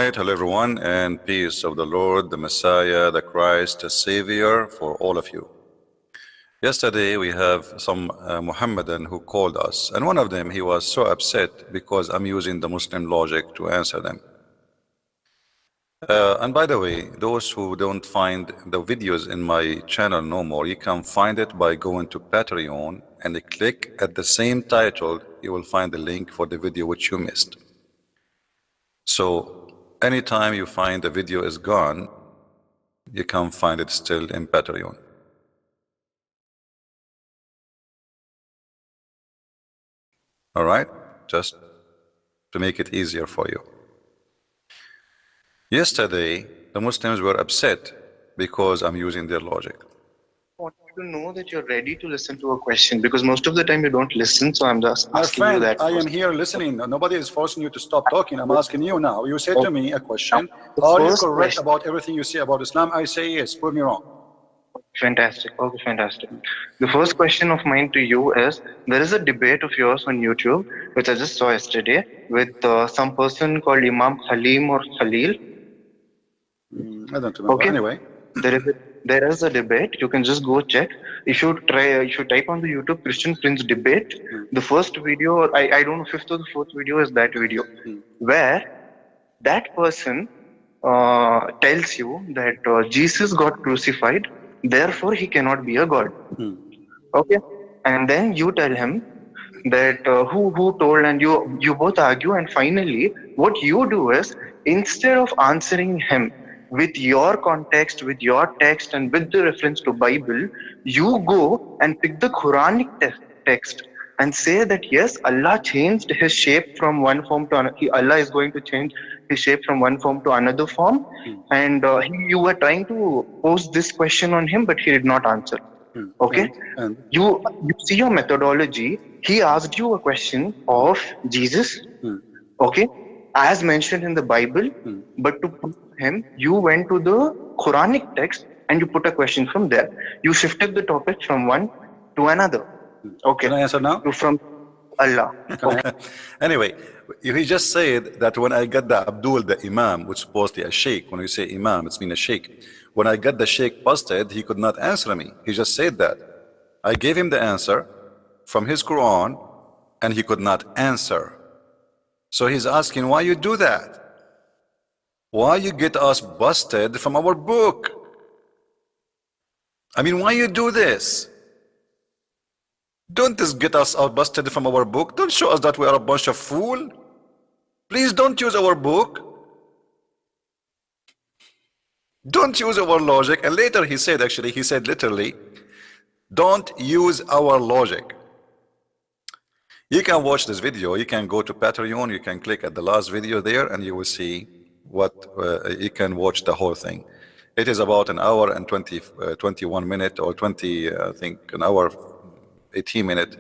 right, hello everyone, and peace of the Lord, the Messiah, the Christ, the Savior for all of you. Yesterday we have some Muhammadan who called us, and one of them, he was so upset because I'm using the Muslim logic to answer them. And by the way, those who don't find the videos in my channel no more, you can find it by going to Patreon and click at the same title. You will find the link for the video which you missed. So anytime you find the video is gone, you can find it still in Patreon. All right, just to make it easier for you. Yesterday, the Muslims were upset because I'm using their logic. I want you to know that you're ready to listen to a question, because most of the time you don't listen, so I'm just asking you that. I am here listening. Nobody is forcing you to stop talking. I'm asking you now. You said to me a question. Are you correct about everything you say about Islam? I say yes. Prove me wrong. Fantastic. Okay, fantastic. The first question of mine to you is, there is a debate of yours on YouTube, which I just saw yesterday, with some person called Imam Halim or Khalil. I don't remember. Okay. Anyway. There is a debate. You can just go check. If you type on the YouTube Christian Prince debate, the first video, I don't know, fifth or the fourth video is that video, where that person tells you that Jesus got crucified, therefore he cannot be a god. Okay, and then you tell him that who told, and you both argue, and finally what you do is, instead of answering him with your context, with your text, and with the reference to Bible, you go and pick the Quranic text and say that yes, Allah changed his shape from one form to another. Allah is going to change his shape from one form to another form, and you were trying to pose this question on him, but he did not answer. Okay, and you see your methodology. He asked you a question of Jesus, okay, as mentioned in the Bible, but to prove him, you went to the Quranic text and you put a question from there. You shifted the topic from one to another. Okay. Can I answer now? From Allah. Okay. Anyway, he just said that when I got the Abdul, the Imam, which is supposedly a sheikh, when you say Imam, it's mean a sheikh. When I got the sheikh busted, he could not answer me. He just said that. I gave him the answer from his Quran, and he could not answer. So he's asking, why you do that? Why you get us busted from our book? I mean, why you do this? Don't just get us out busted from our book. Don't show us that we are a bunch of fools. Please don't use our book. Don't use our logic. And later he said, actually, he said literally, don't use our logic. You can watch this video. You can go to Patreon. You can click at the last video there, and you will see what you can watch the whole thing. It is about an hour and 21 minutes, or 20, I think, an hour, 18 minutes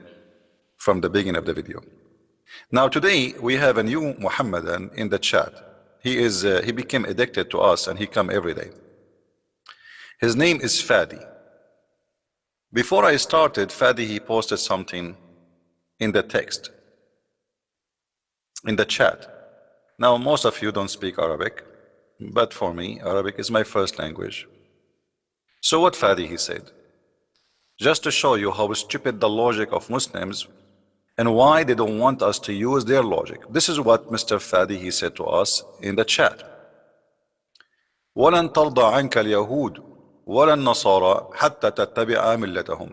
from the beginning of the video. Now today we have a new Muhammadan in the chat. He became addicted to us, and he come every day. His name is Fadi. Before I started, Fadi, he posted something in the text, in the chat. Now most of you don't speak Arabic, but for me Arabic is my first language. So what Fadi he said, just to show you how stupid the logic of Muslims and why they don't want us to use their logic. This is what Mr. Fadi he said to us in the chat. وَلَن تَرْضَ عَنْكَ الْيَهُودُ وَلَا النَّصَارَى حَتَّى تَتَّبِعَ مِلَّتَهُمْ.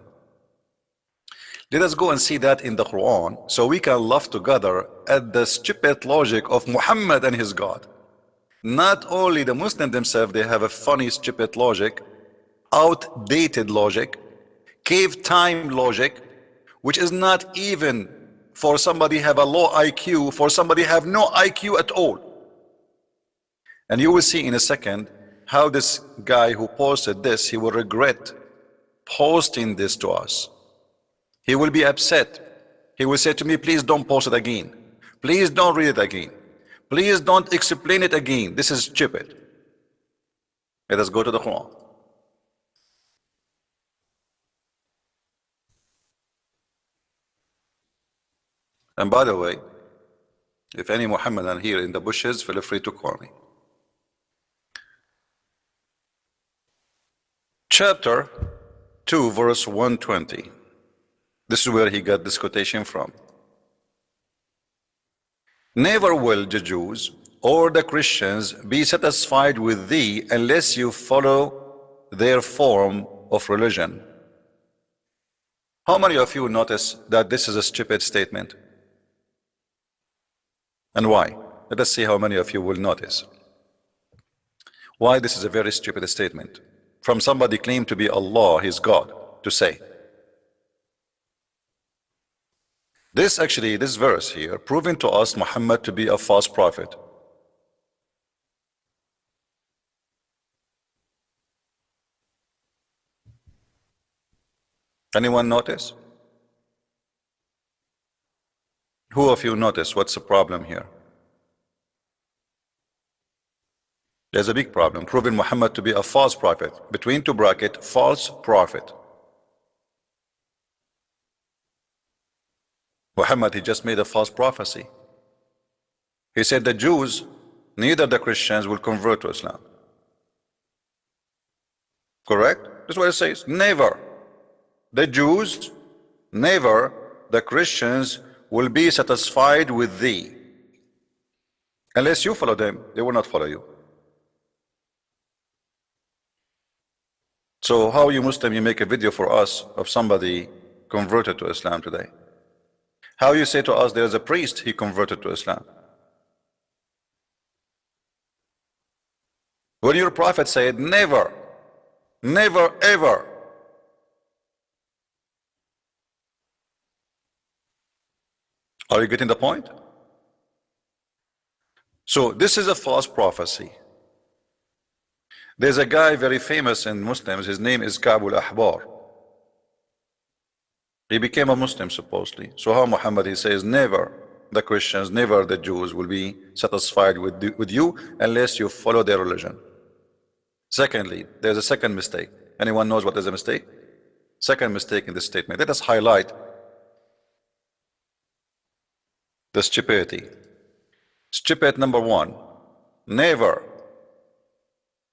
Let us go and see that in the Quran, so we can laugh together at the stupid logic of Muhammad and his God. Not only the Muslims themselves, they have a funny, stupid logic, outdated logic, cave time logic, which is not even for somebody have a low IQ, for somebody have no IQ at all. And you will see in a second how this guy who posted this, he will regret posting this to us. He will be upset. He will say to me, please don't post it again. Please don't read it again. Please don't explain it again. This is stupid. Let us go to the Quran. And by the way, if any Muhammadan here in the bushes, feel free to call me. chapter 2 verse 120. This is where he got this quotation from. Never will the Jews or the Christians be satisfied with thee unless you follow their form of religion. How many of you notice that this is a stupid statement? And why? Let us see how many of you will notice why this is a very stupid statement from somebody claimed to be Allah, his God, to say. This verse here, proving to us Muhammad to be a false prophet. Anyone notice? Who of you notice what's the problem here? There's a big problem, proving Muhammad to be a false prophet. Between two brackets, false prophet. Muhammad, he just made a false prophecy. He said the Jews, neither the Christians will convert to Islam. Correct? That's what it says. Never. The Jews, never the Christians will be satisfied with thee. Unless you follow them, they will not follow you. So how you Muslim, you make a video for us of somebody converted to Islam today? How you say to us there's a priest, he converted to Islam? When your prophet said never, never ever. Are you getting the point? So this is a false prophecy. There's a guy very famous in Muslims, his name is Ka'b al-Ahbar. He became a Muslim supposedly. So how Muhammad, he says never the Christians, never the Jews will be satisfied with you unless you follow their religion. Secondly, there's a second mistake. Anyone knows what is a mistake? Second mistake in this statement. Let us highlight the stupidity. Stupid number one, never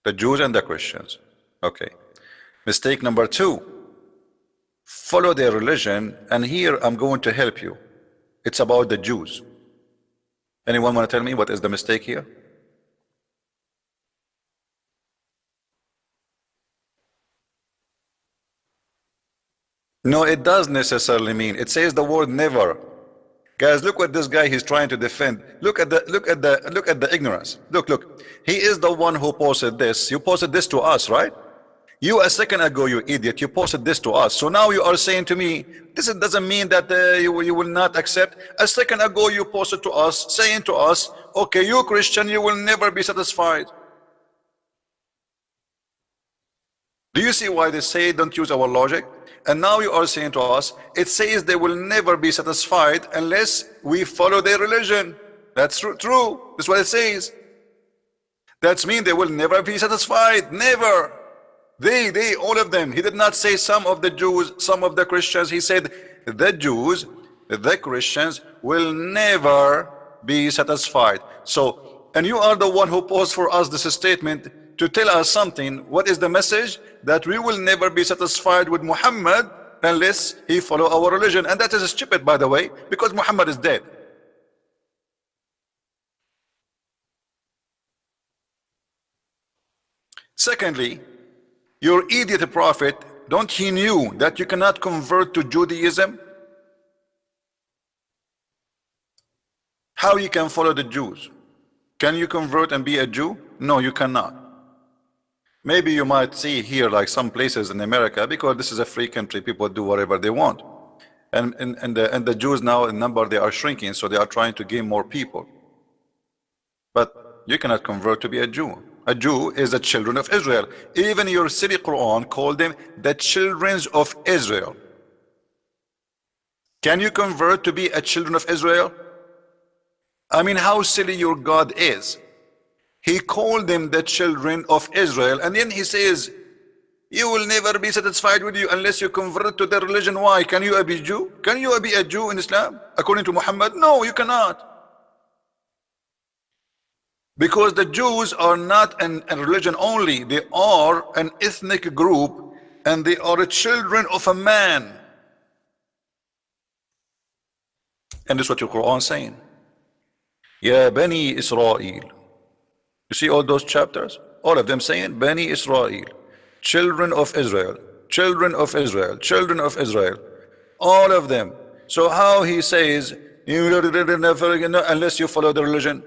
the Jews and the Christians. Okay. Mistake number two, follow their religion, and here I'm going to help you. It's about the Jews. Anyone want to tell me what is the mistake here? No, it does necessarily mean. It says the word never. Guys, look what this guy he's trying to defend. Look at the ignorance. Look. He is the one who posted this. You posted this to us, right? You a second ago, you idiot, you posted this to us. So now you are saying to me, this doesn't mean that you will not accept. A second ago you posted to us, saying to us, okay, you Christian, you will never be satisfied. Do you see why they say don't use our logic? And now you are saying to us, it says they will never be satisfied unless we follow their religion. That's true. That's what it says. That means they will never be satisfied. Never. They, all of them. He did not say some of the Jews, some of the Christians. He said the Jews, the Christians will never be satisfied. So, and you are the one who posed for us this statement to tell us something. What is the message? That we will never be satisfied with Muhammad unless he follow our religion. And that is stupid, by the way, because Muhammad is dead. Secondly, your idiot prophet, don't he knew that you cannot convert to Judaism? How you can follow the Jews? Can you convert and be a Jew? No, you cannot. Maybe you might see here like some places in America, because this is a free country, people do whatever they want. And the Jews now in number, they are shrinking, so they are trying to gain more people. But you cannot convert to be a Jew. A Jew is the children of Israel. Even your silly Quran called them the children of Israel. Can you convert to be a children of Israel? I mean, how silly your God is. He called them the children of Israel, and then he says, you will never be satisfied with you unless you convert to their religion. Why? Can you be a Jew? Can you be a Jew in Islam according to Muhammad? No, you cannot. Because the Jews are not a religion only, they are an ethnic group and they are children of a man. And this is what your Quran is saying. Ya Bani Israel. You see all those chapters? All of them saying Bani Israel, children of Israel, children of Israel, children of Israel. All of them. So how he says, unless you follow the religion?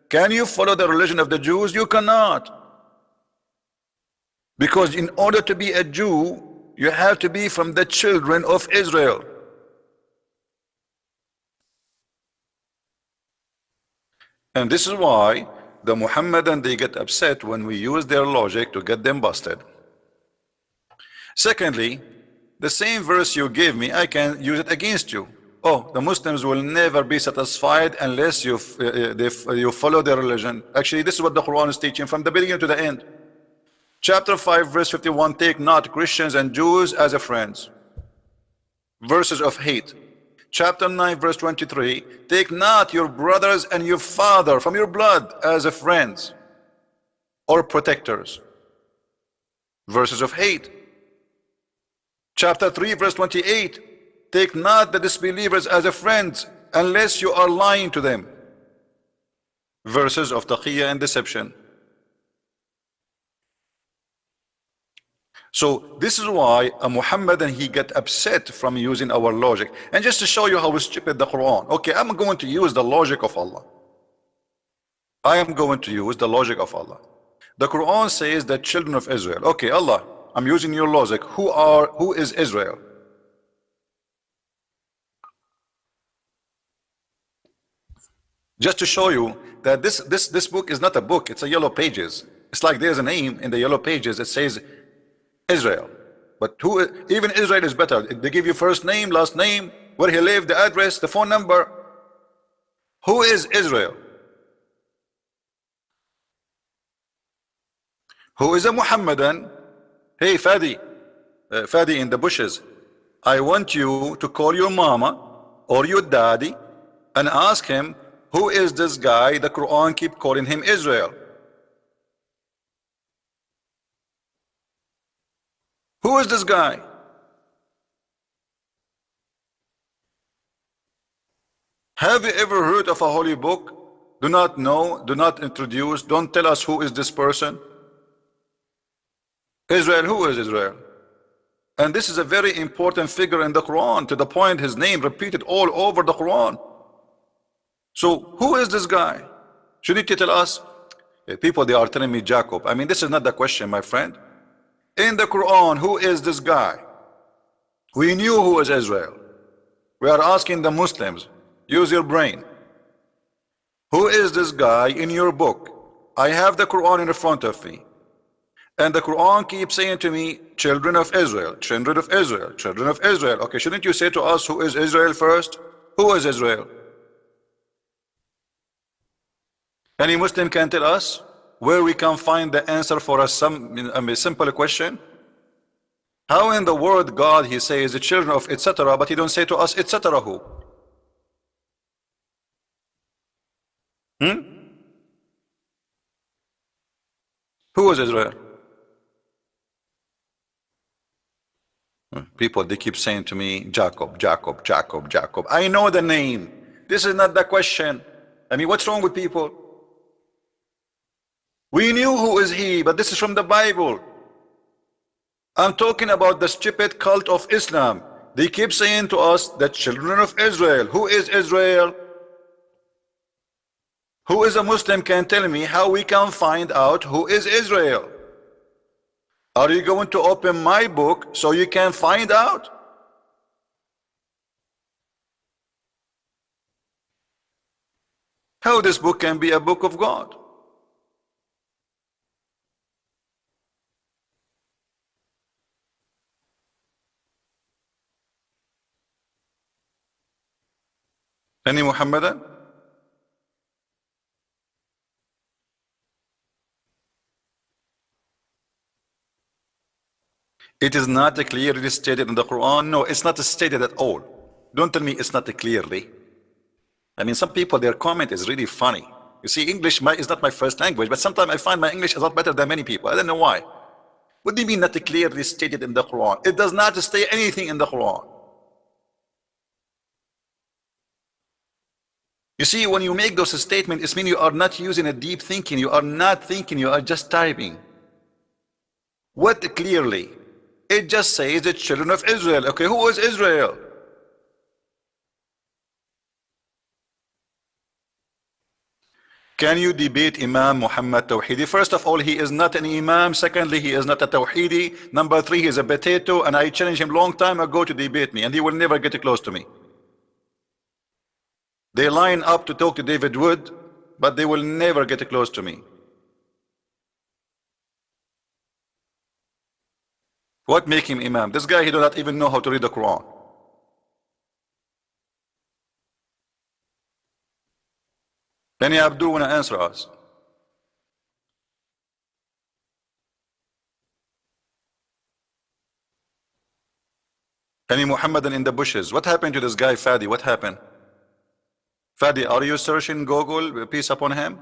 Can you follow the religion of the Jews? You cannot. Because in order to be a Jew, you have to be from the children of Israel. And this is why the Muhammadan, they get upset when we use their logic to get them busted. Secondly, the same verse you gave me, I can use it against you. Oh, the Muslims will never be satisfied unless you follow their religion. Actually, this is what the Quran is teaching from the beginning to the end. Chapter 5, verse 51, take not Christians and Jews as a friends. Verses of hate. Chapter 9, verse 23, take not your brothers and your father from your blood as a friends or protectors. Verses of hate. Chapter 3, verse 28, take not the disbelievers as a friends unless you are lying to them. Verses of taqiyya and deception. So this is why a Muhammadan, he get upset from using our logic. And just to show you how stupid the Quran. Okay, I'm going to use the logic of Allah. I am going to use the logic of Allah. The Quran says that children of Israel. Okay, Allah, I'm using your logic. Who is Israel? Just to show you that this book is not a book, it's a yellow pages. It's like there's a name in the yellow pages, it says Israel. But even Israel is better. They give you first name, last name, where he lived, the address, the phone number. Who is Israel? Who is a Muhammadan? Hey Fadi, Fadi in the bushes, I want you to call your mama or your daddy and ask him, who is this guy the Quran keep calling him Israel? Who is this guy? Have you ever heard of a holy book? Do not know, do not introduce, don't tell us who is this person. Israel, who is Israel? And this is a very important figure in the Quran, to the point his name repeated all over the Quran. So who is this guy? Shouldn't you tell us? People, they are telling me Jacob. I mean, this is not the question, my friend. In the Quran, who is this guy? We knew who is Israel. We are asking the Muslims, use your brain. Who is this guy in your book? I have the Quran in front of me. And the Quran keeps saying to me, children of Israel, children of Israel, children of Israel. Okay, shouldn't you say to us, who is Israel first? Who is Israel? Any Muslim can tell us where we can find the answer for a simple question? How in the word God he says the children of etc., but he don't say to us etc. who? Who is Israel? People, they keep saying to me, Jacob, Jacob, Jacob, Jacob. I know the name. This is not the question. I mean, what's wrong with people? We knew who is he, but this is from the Bible. I'm talking about the stupid cult of Islam. They keep saying to us, the children of Israel. Who is Israel? Who is a Muslim can tell me how we can find out who is Israel? Are you going to open my book so you can find out? How this book can be a book of God? Any Muhammadan? It is not clearly stated in the Quran. No, it's not stated at all. Don't tell me it's not clearly. I mean, some people, their comment is really funny. You see, English is not my first language, but sometimes I find my English is a lot better than many people. I don't know why. What do you mean not clearly stated in the Quran? It does not state anything in the Quran. You see, when you make those statements, it means you are not using a deep thinking. You are not thinking, you are just typing. What clearly? It just says the children of Israel. Okay, who is Israel? Can you debate Imam Muhammad Tawhidi? First of all, he is not an Imam. Secondly, he is not a Tawhidi. Number three, he is a potato, and I challenged him long time ago to debate me, and he will never get close to me. They line up to talk to David Wood, but they will never get close to me. What make him Imam? This guy, he does not even know how to read the Quran. Any Abdul want to answer us? Any Muhammadan in the bushes? What happened to this guy Fadi? What happened? Fadi, are you searching Google, peace upon him?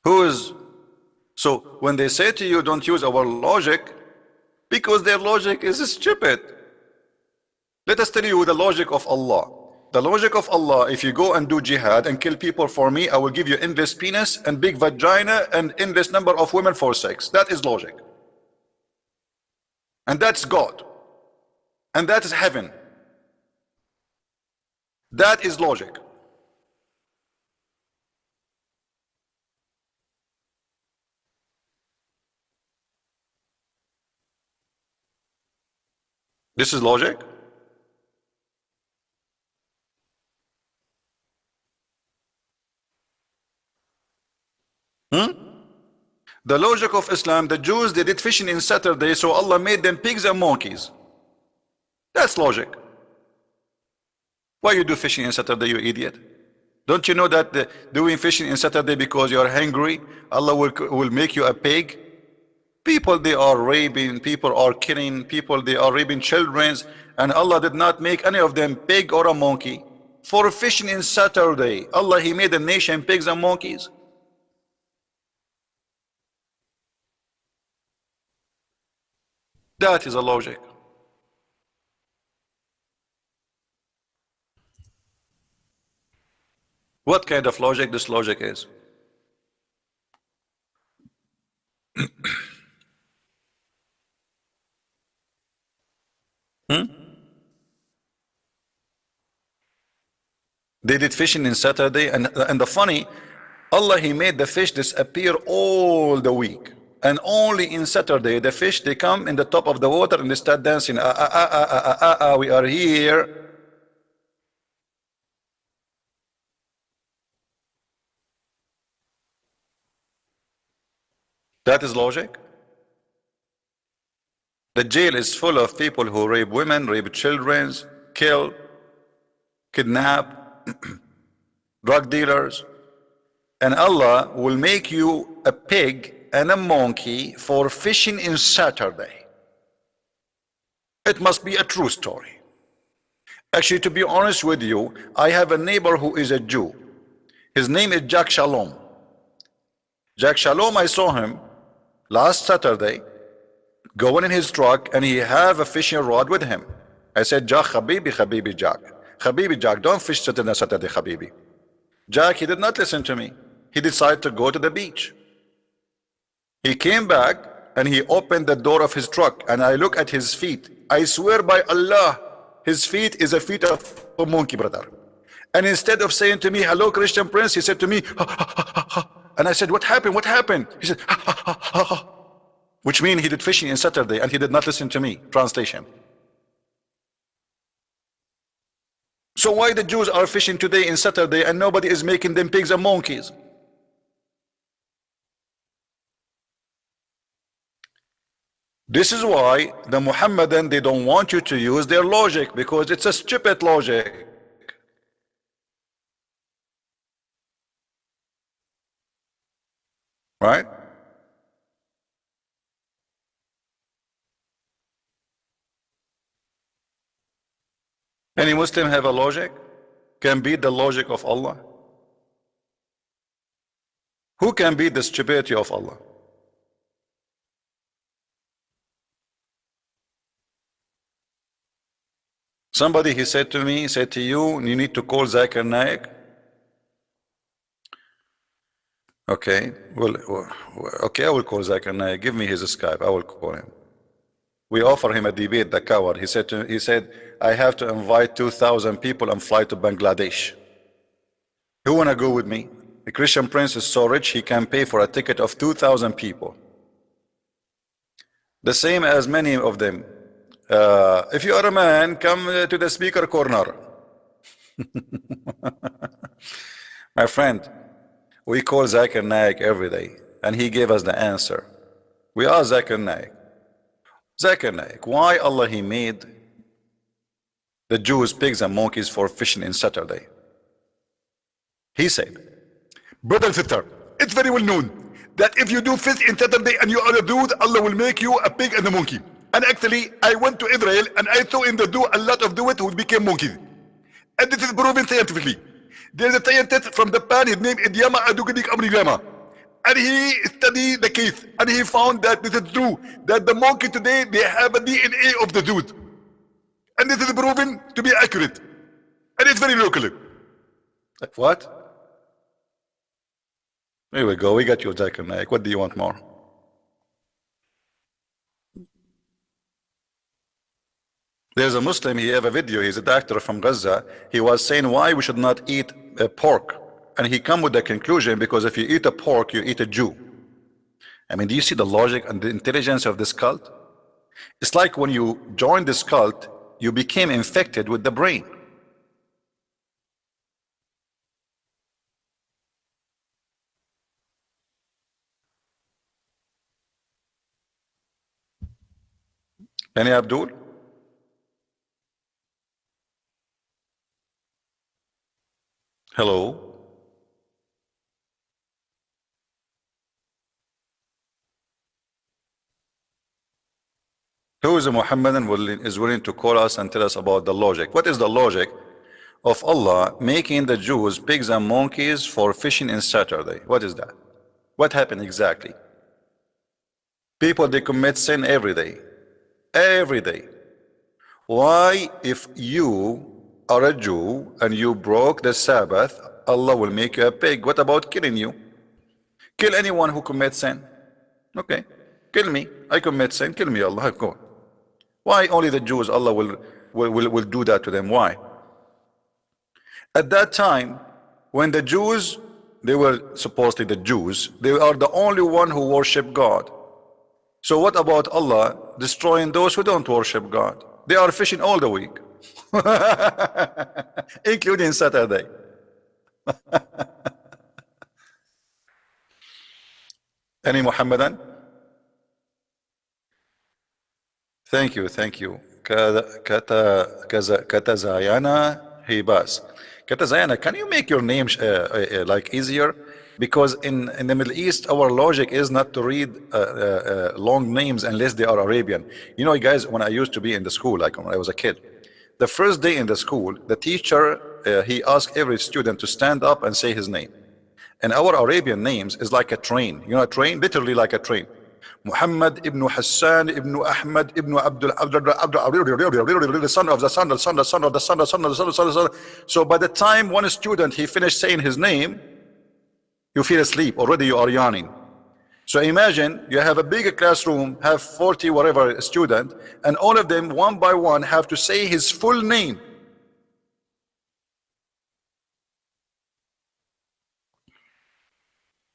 Who is? So when they say to you, don't use our logic, because their logic is stupid. Let us tell you the logic of Allah. The logic of Allah, if you go and do jihad and kill people for me, I will give you endless penis and big vagina and endless number of women for sex. That is logic. And that's God. And that is heaven. That is logic. This is logic. The logic of Islam, the Jews, they did fishing in Saturday, so Allah made them pigs and monkeys. That's logic. Why you do fishing in Saturday, you idiot? Don't you know that doing fishing in Saturday because you are hungry, Allah will make you a pig? People, they are raping, people are killing, people, they are raping children, and Allah did not make any of them pig or a monkey. For fishing in Saturday, Allah, He made a nation pigs and monkeys. That is a logic. What kind of logic this logic is? They did fishing in Saturday, and the funny, Allah, He made the fish disappear all the week. And only in Saturday, the fish, they come in the top of the water and they start dancing. We are here. That is logic. The jail is full of people who rape women, rape children, kill, kidnap, drug dealers. And Allah will make you a pig and a monkey for fishing in Saturday. It must be a true story. Actually, to be honest with you, I have a neighbor who is a Jew. His name is Jack Shalom. Jack Shalom, I saw him last Saturday going in his truck, and he have a fishing rod with him. I said, Jack, Habibi Jack. Habibi Jack, don't fish Saturday, Habibi. Jack, he did not listen to me. He decided to go to the beach. He came back and he opened the door of his truck, and I look at his feet. I swear by Allah, his feet is a feet of a monkey, brother. And instead of saying to me, hello, Christian Prince, he said to me, ha, ha, ha, ha. And I said, what happened? What happened? He said, ha, ha, ha, ha, ha. Which means he did fishing in Saturday and he did not listen to me. Translation. So why the Jews are fishing today in Saturday and nobody is making them pigs and monkeys? This is why the Muhammadan, they don't want you to use their logic, because it's a stupid logic. Right? Any Muslim have a logic? Can beat the logic of Allah? Who can beat the stupidity of Allah? Somebody, he said to me, said to you, you need to call Zakir Naik. Okay, well, okay, I will call Zakir Naik. Give me his Skype. I will call him. We offer him a debate, the coward. He said, I have to invite 2,000 people and fly to Bangladesh. Who wanna go with me? The Christian prince is so rich, he can pay for a ticket of 2,000 people. The same as many of them. If you are a man, come to the speaker corner. My friend, we call Zakir Naik every day, and he gave us the answer. We are Zakir Naik. Zakir Naik, why Allah he made the Jews pigs and monkeys for fishing in Saturday? He said, brother and sister, it's very well known that if you do fish in Saturday and you are a dude, Allah will make you a pig and a monkey. And actually, I went to Israel and I saw in the do a lot of dudes who became monkeys. And this is proven scientifically. There's a scientist from Japan, his name is Yama Adugadik Amrigama. And he studied the case and he found that this is true, that the monkey today, they have a DNA of the dude. And this is proven to be accurate. And it's very local. Like what? Here we go, we got you, Zakir Naik. What do you want more? There's a Muslim, he have a video, he's a doctor from Gaza. He was saying why we should not eat pork. And he come with the conclusion, because if you eat a pork, you eat a Jew. I mean, do you see the logic and the intelligence of this cult? It's like when you join this cult, you became infected with the brain. Any Abdul? Hello? Who is a Muhammadan is willing to call us and tell us about the logic? What is the logic of Allah making the Jews pigs and monkeys for fishing in Saturday? What is that? What happened exactly? People, they commit sin every day. Every day. Why, if you are a Jew and you broke the Sabbath, Allah will make you a pig? What about killing you? Kill anyone who commits sin. Okay, kill me. I commit sin, kill me, Allah, go. Why only the Jews, Allah will do that to them? Why? At that time, when the Jews, they were supposedly the Jews, they are the only one who worship God. So what about Allah destroying those who don't worship God? They are fishing all the week, including Saturday. Any Muhammadan? Thank you, thank you. Katazayana Hibas. Katazayana, can you make your name like easier? Because in the Middle East, our logic is not to read long names unless they are Arabian. You know, guys, when I used to be in the school, like when I was a kid, the first day in the school, the teacher, he asked every student to stand up and say his name. And our Arabian names is like a train. You know, a train, literally like a train. Muhammad ibn Hassan ibn Ahmad ibn Abdul the son of the son, the son, the son of the son, the son of the son, the son, the son. So by the time one student he finished saying his name, you feel asleep, already you are yawning. So imagine you have a big classroom, have 40 whatever student, and all of them one by one have to say his full name.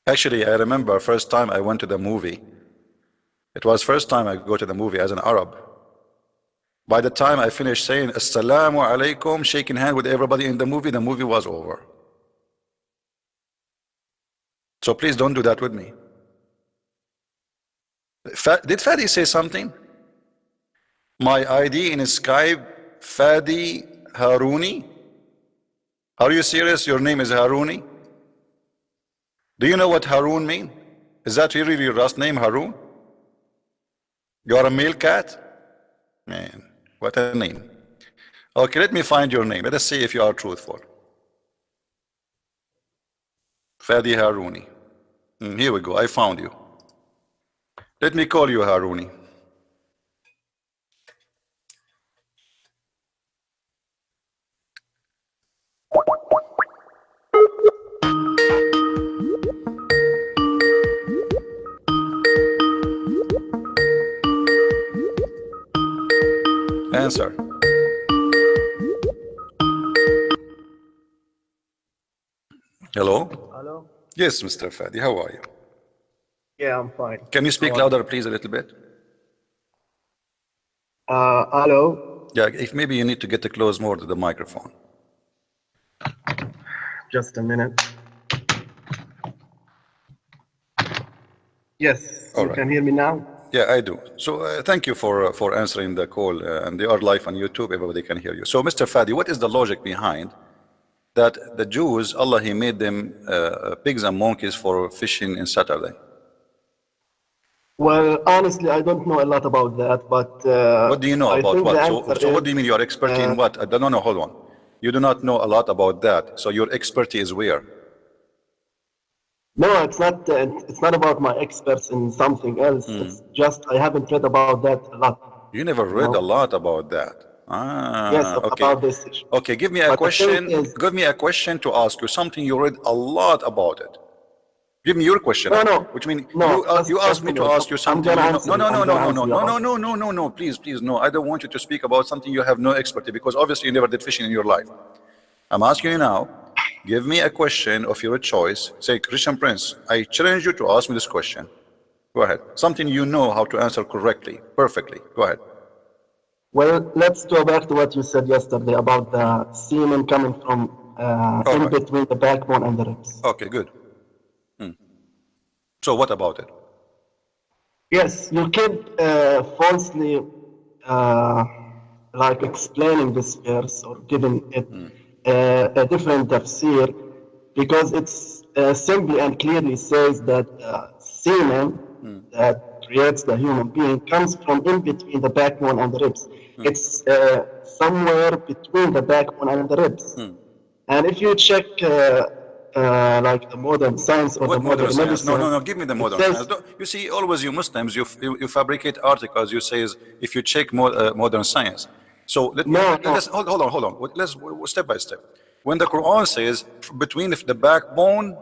Actually, I remember first time I went to the movie. It was first time I go to the movie as an Arab. By the time I finished saying Assalamu alaikum, shaking hand with everybody in the movie was over. So please don't do that with me. Did Fadi say something? My ID in Skype, Fadi Haruni? Are you serious? Your name is Haruni? Do you know what Harun means? Is that really your last name, Harun? You are a male cat? Man, what a name. Okay, let me find your name. Let us see if you are truthful. Fadi Haruni. Here we go. I found you. Let me call you Haruni. Answer. Hello? Hello? Yes, Mr. Fadi, how are you? Yeah, I'm fine. Can you speak How are louder, please, a little bit? Hello? Yeah, if maybe you need to get close more to the microphone. Just a minute. Yes, All you right. can hear me now? Yeah, I do. So thank you for answering the call, and they are live on YouTube. Everybody can hear you. So, Mr. Fadi, what is the logic behind that the Jews, Allah, He made them pigs and monkeys for fishing in Saturday? Well, honestly, I don't know a lot about that, but What do you know I about think the what? answer So what do you is, mean you are expert in what? No, no, hold on. You do not know a lot about that. So your expertise is where? no, it's not about my experts in something else. It's just I haven't read about that a lot. You never You read a know? lot about that. Yes, Okay. about this issue. Okay, give me a But the thing question. is, Give me a question to ask you, something you read a lot about it. Give me your question, no, which means no, you asked just me a to minute. ask you I'm something gonna you know. answer No, you. no, I'm no, no, gonna no, no, answer you no, no, about no, no, no, no. Please, please, no. I don't want you to speak about something you have no expertise, because obviously you never did fishing in your life. I'm asking you now. Give me a question of your choice. Say, Christian Prince, I challenge you to ask me this question. Go ahead. Something you know how to answer correctly, perfectly. Go ahead. Well, let's go back to what you said yesterday about the semen coming from All in right. between the backbone and the ribs. Okay, good. So what about it? Yes, you keep falsely like explaining this verse or giving it a different tafsir because it's simply and clearly says that semen that creates the human being comes from in between the backbone and the ribs. It's somewhere between the backbone and the ribs. And if you check like the modern science or the What modern modern science? No, no, medicine, no. Give me the it modern science. says You see, always you Muslims, you fabricate articles. You say if you check modern science. So let us hold on. Let's step by step. When the Quran says between the backbone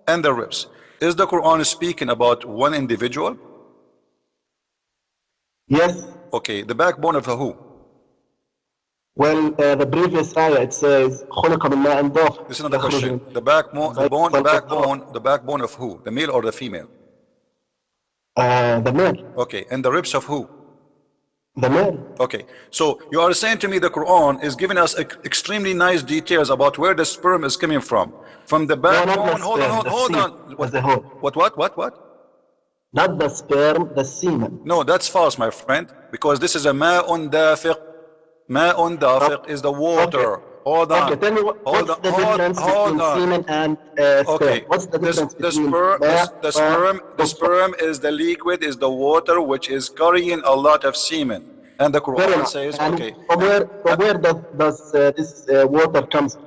and the ribs, is the Quran speaking about one individual? yes. Okay, the backbone of who? Well, the previous ayah it says خلق من ماء دافق This is not the يخرج question. من The backbone, بين الصلب والتراب. the backbone of who? The male or the female? The male, Okay, and the ribs of who? the male. Okay, so you are saying to me the Quran is giving us extremely nice details about where the sperm is coming from the No, not the backbone. Hold on, sperm, the hold on. semen as a whole. What? Not the sperm, the semen. No, that's false, my friend, because this is a ma'un dafiq. Ma'un dafiq is the water. Hold on. Okay, tell me what's the difference Hold between on. semen and sperm? Okay, What's the difference the between sperm is the liquid, is the water which is carrying a lot of semen, and the Fair Quran enough. says, And okay, from where does this water comes from?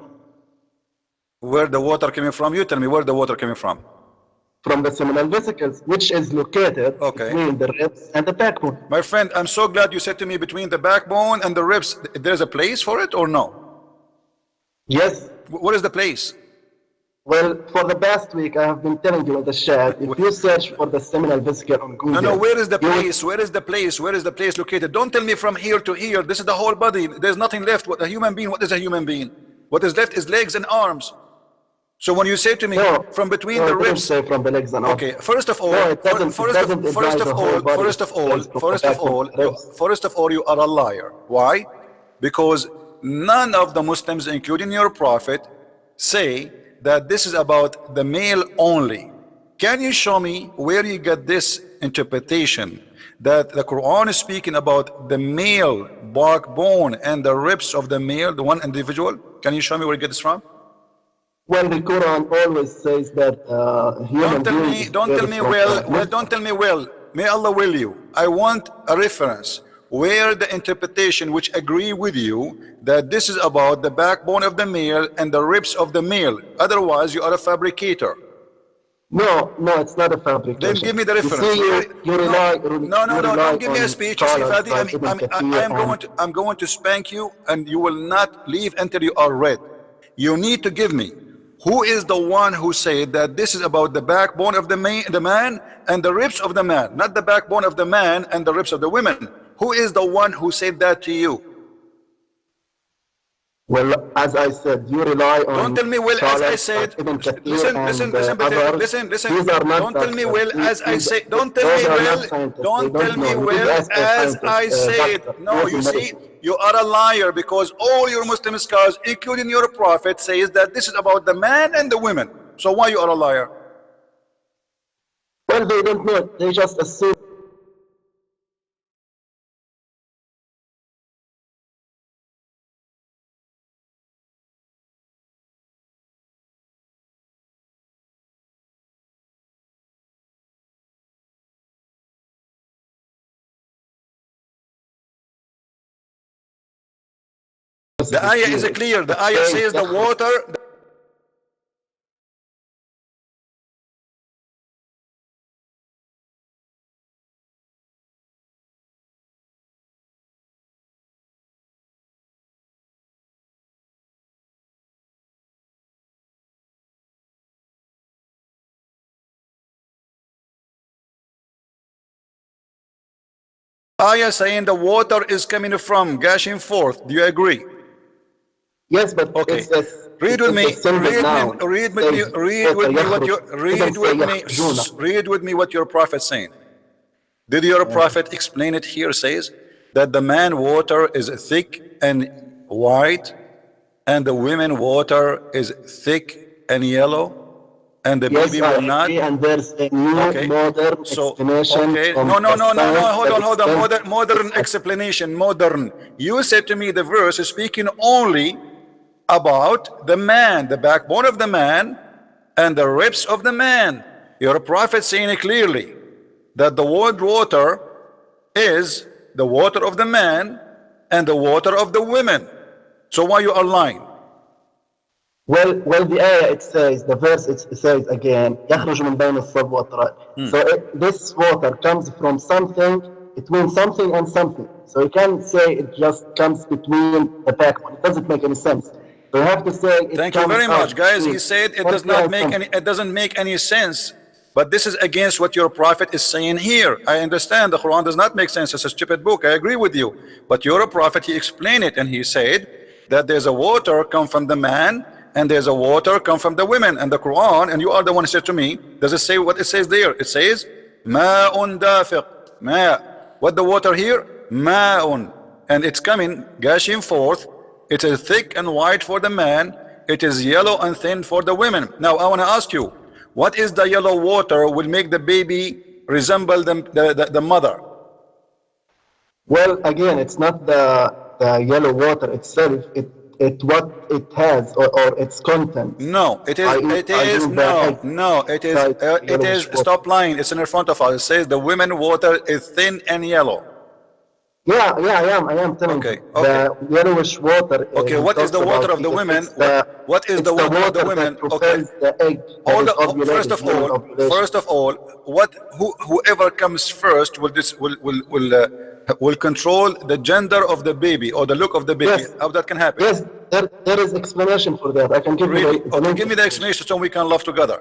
where the water coming from? You tell me where the water coming from. From the seminal vesicles, which is located Okay. between the ribs and the backbone. My friend, I'm so glad you said to me between the backbone and the ribs, there's a place for it or no? Yes. What is the place? Well, for the past week, I have been telling you in the chat, if you search for the seminal vesicle on Google... No, where is the you will- place? Where is the place? Where is the place located? Don't tell me from here to here. This is the whole body. There's nothing left. What a human being, what is a human being? What is left is legs and arms. So when you say to me No, from between no, the it doesn't ribs, say from the legs and arms. okay, first of all, No, it doesn't. It doesn't imply the whole body. It says from the backbone to the ribs. first of all, you are a liar. Why? Because none of the Muslims, including your prophet, say that this is about the male only. Can you show me where you get this interpretation that the Quran is speaking about the male backbone and the ribs of the male, the one individual? Can you show me where you get this from? Well, the Quran always says that human beings... Don't tell me well. May Allah will you. I want a reference where the interpretation which agree with you that this is about the backbone of the male and the ribs of the male. Otherwise, you are a fabricator. No, it's not a fabrication. Then give me the reference. You rely. No, don't give me a speech. You see, Fadi, I'm going to spank you, and you will not leave until you are read. You need to give me who is the one who said that this is about the backbone of the man and the ribs of the man, not the backbone of the man and the ribs of the women. Who is the one who said that to you? Well, as I said, you rely on. Don't tell me well as I said. Listen. Don't tell me well as I say. Don't tell me well. Don't tell me well as I said. No, you see, you are a liar because all your Muslim scholars, including your prophet, says that this is about the man and the women. So why you are a liar? Well, they don't know. They just assume. The ayah is clear. The ayah says the water. Ayah saying the water is coming from, gushing forth. Do you agree? Yes, but okay. Read with me what your prophet saying. Did your prophet explain it here? Says that the man water is thick and white, and the women water is thick and yellow, and the baby will not. And there's a new modern explanation. Hold on. Modern explanation. Modern. You said to me the verse is speaking only about the man, the backbone of the man, and the ribs of the man. Your prophet saying it clearly that the word water is the water of the man and the water of the women. So why you are lying? Well, the ayah it says, the verse it says again, يخرج من بين الصلب والترائب. So this water comes from something. It means something and something. So you can't say it just comes between the backbone. It doesn't make any sense. So you have to say. Thank you very much, guys. He said it does not make any. It doesn't make any sense. But this is against what your prophet is saying here. I understand the Quran does not make sense. It's a stupid book. I agree with you. But your prophet, he explained it, and he said that there's a water come from the man, and there's a water come from the women. And the Quran, and you are the one who said to me, does it say what it says there? It says ma'un dafiq. Ma. What the water here? Ma'un. And it's coming, gushing forth. It is thick and white for the man. It is yellow and thin for the women. Now I want to ask you, what is the yellow water will make the baby resemble the mother? Well, again, it's not the yellow water itself. It what it has or its content. No, it is. Stop lying. It's in front of us. It says the women water is thin and yellow. Yeah, I am telling you. The yellowish water. Okay, what is the water of the women? What is the water of the women? Okay. First of all, whoever comes first will control the gender of the baby or the look of the baby. Yes. How that can happen? Yes, there is explanation for that. I can give you. Okay, give me the explanation so we can love together.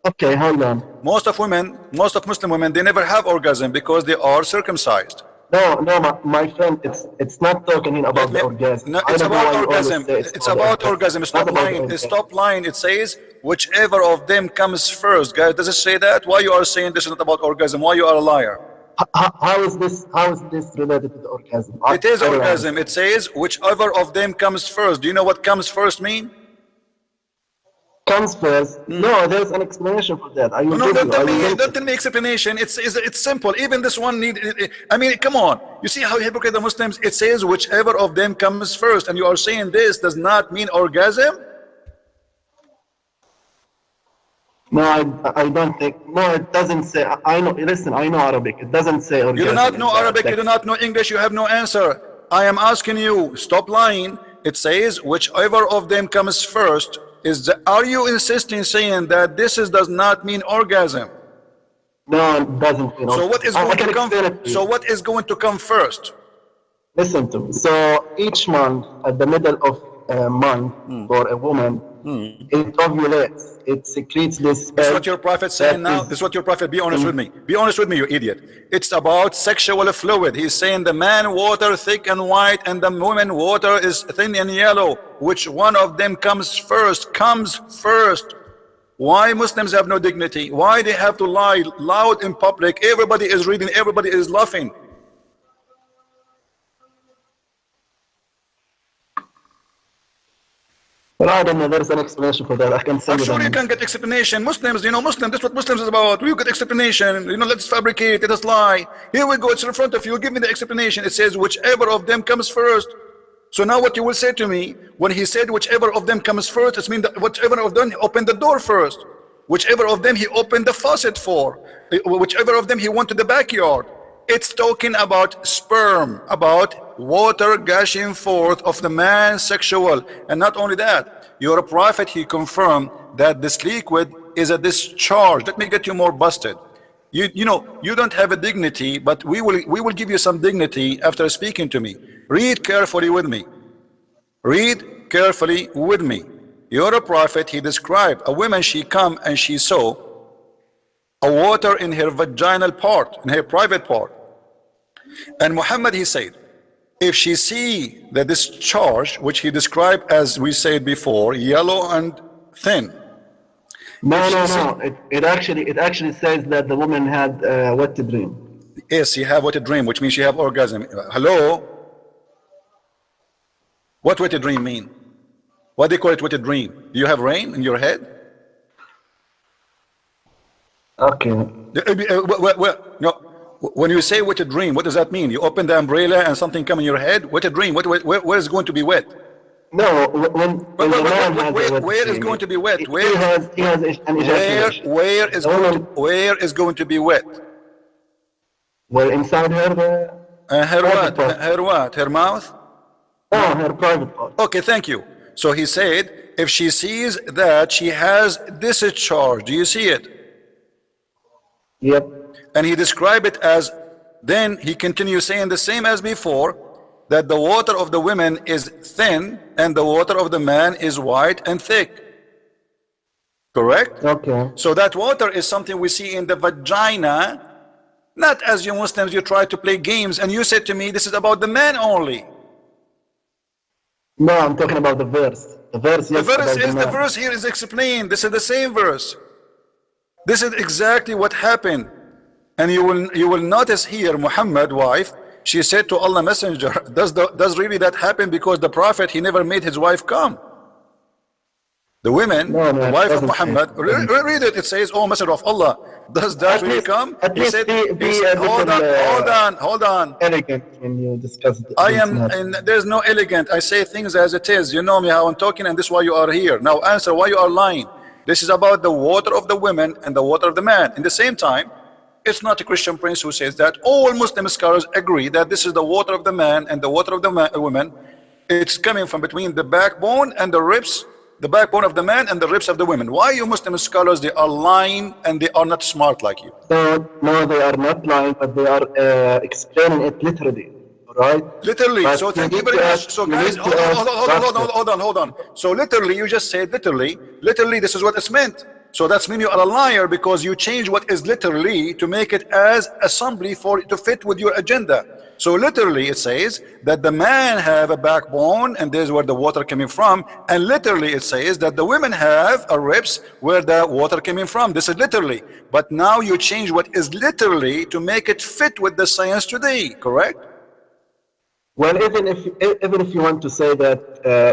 Okay, hold on. Most of Muslim women, they never have orgasm because they are circumcised. No, my friend, it's not talking about the orgasm. No, it's about orgasm. It's about orgasm. Stop lying. Stop lying. It says whichever of them comes first. Guys, does it say that? Why you are saying this is not about orgasm? Why you are a liar? How is this related to the orgasm? It is orgasm. It says whichever of them comes first. Do you know what comes first mean? Comes first. No, there's an explanation for that. Don't tell me explanation. It's simple. Even this one I mean, come on. You see how hypocrite the Muslims? It says whichever of them comes first, and you are saying this does not mean orgasm. No, I don't think. No, it doesn't say. I know. Listen, I know Arabic. It doesn't say orgasm. You do not know Arabic. You do not know English. You have no answer. I am asking you. Stop lying. It says whichever of them comes first. is that, are you insisting saying that this does not mean orgasm? No, it doesn't mean. So what is I going can to come? explain it to you. So what is going to come first? Listen to me. So each month, at the middle of a month, for a woman, it ovulates. It secretes this. This is what your prophet saying now. This is what your prophet. Be honest with me. Be honest with me, you idiot. It's about sexual fluid. He's saying the man water thick and white, and the woman water is thin and yellow. Which one of them comes first? Comes first. Why Muslims have no dignity? Why they have to lie loud in public? Everybody is reading. Everybody is laughing. Well, I don't know. There's an explanation for that. I can send I'm you sure the you link. can get explanation. Muslims, you know, Muslim, that's what Muslims is about. We get explanation. You know, let's fabricate, let us lie. Here we go, it's in front of you. Give me the explanation. It says whichever of them comes first. So now what you will say to me, when he said whichever of them comes first, it means that whichever of them opened the door first. Whichever of them he opened the faucet for. Whichever of them he went to the backyard. It's talking about sperm, about water gushing forth of the man's sexual. And not only that, your prophet, he confirmed that this liquid is a discharge. Let me get you more busted. You know, you don't have a dignity, but we will give you some dignity after speaking to me. Read carefully with me. Read carefully with me. Your prophet, he described a woman, she come and she saw a water in her vaginal part, in her private part. And Muhammad, he said, if she see the discharge, which he described as we said before, yellow and thin. No. It actually says that the woman had a wet dream. Yes, she have wet dream, which means she have orgasm. Hello? What wet dream mean? What they call it wet dream? Do you have rain in your head? Okay. No. When you say wet dream, what does that mean? You open the umbrella and something come in your head? Wet dream? Where is going to be wet? No, when the man has a wet where is dream, going to be wet? he has an ejaculation. Where is going to be wet? Well, inside her, Her what? private part. Her what? Her mouth? No, her private part. Okay, thank you. So he said, if she sees that she has discharge, do you see it? Yep. And he described it as, then he continues saying the same as before, that the water of the women is thin and the water of the man is white and thick. Correct? Okay. So that water is something we see in the vagina, not as you Muslims, you try to play games and you said to me, this is about the man only. No, I'm talking about the verse. The verse, yes, The verse here is explained. This is the same verse. This is exactly what happened. And you will notice here, Muhammad wife, she said to Allah Messenger, does really that happen? Because the Prophet, he never made his wife come. The women, No, the wife of doesn't Muhammad, say. read it. It says, "Oh Messenger of Allah, does that really come?" At He least said, hold on. elegant when you discuss it. I am, and there's no elegant. I say things as it is. You know me how I'm talking, and this is why you are here. Now answer why you are lying. This is about the water of the women and the water of the man. In the same time, it's not a Christian prince who says that. All Muslim scholars agree that this is the water of the man and the water of the woman. It's coming from between the backbone and the ribs, the backbone of the man and the ribs of the women. Why you Muslim scholars, they are lying and they are not smart like you? No, they are not lying, but they are explaining it literally. Right? Literally. But so thank you very much. So guys, hold on. So literally, you just said literally. Literally, this is what it's meant. So that's mean you are a liar because you change what is literally to make it as assembly for to fit with your agenda. So literally, it says that the man have a backbone and there's where the water coming from. And literally, it says that the women have a ribs where the water coming from. This is literally. But now you change what is literally to make it fit with the science today. Correct? Well, even if you want to say that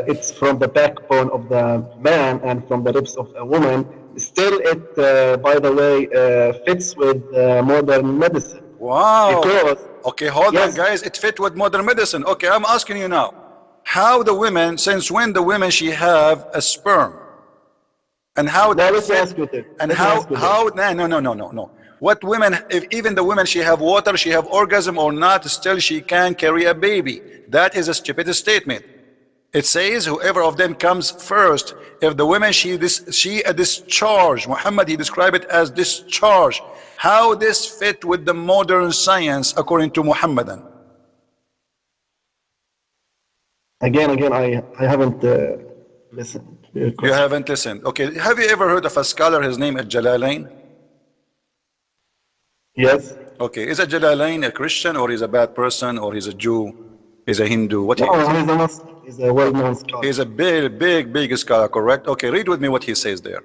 it's from the backbone of the man and from the ribs of a woman, still it, by the way, fits with modern medicine. Wow. Because, okay, hold on, yes. guys. It fit with modern medicine. Okay, I'm asking you now. How the women, since when the women she have a sperm? And how Now that let's fit? ask you this. And Let's how ask you no. What women, if even the women she have water, she have orgasm or not, still she can carry a baby. That is a stupid statement. It says whoever of them comes first. If the woman, she a discharge. Muhammad, he described it as discharge. How this fit with the modern science according to Muhammadan? Again, I haven't listened to your You question. haven't listened. Okay, have you ever heard of a scholar, his name is Jalalain? Yes. Okay, is a Jalalain a Christian, or he's a bad person, or he's a Jew, he's a Hindu? What he No, is? he's a Muslim. He's a well-known scholar. He's a big scholar, correct? Okay, read with me what he says there.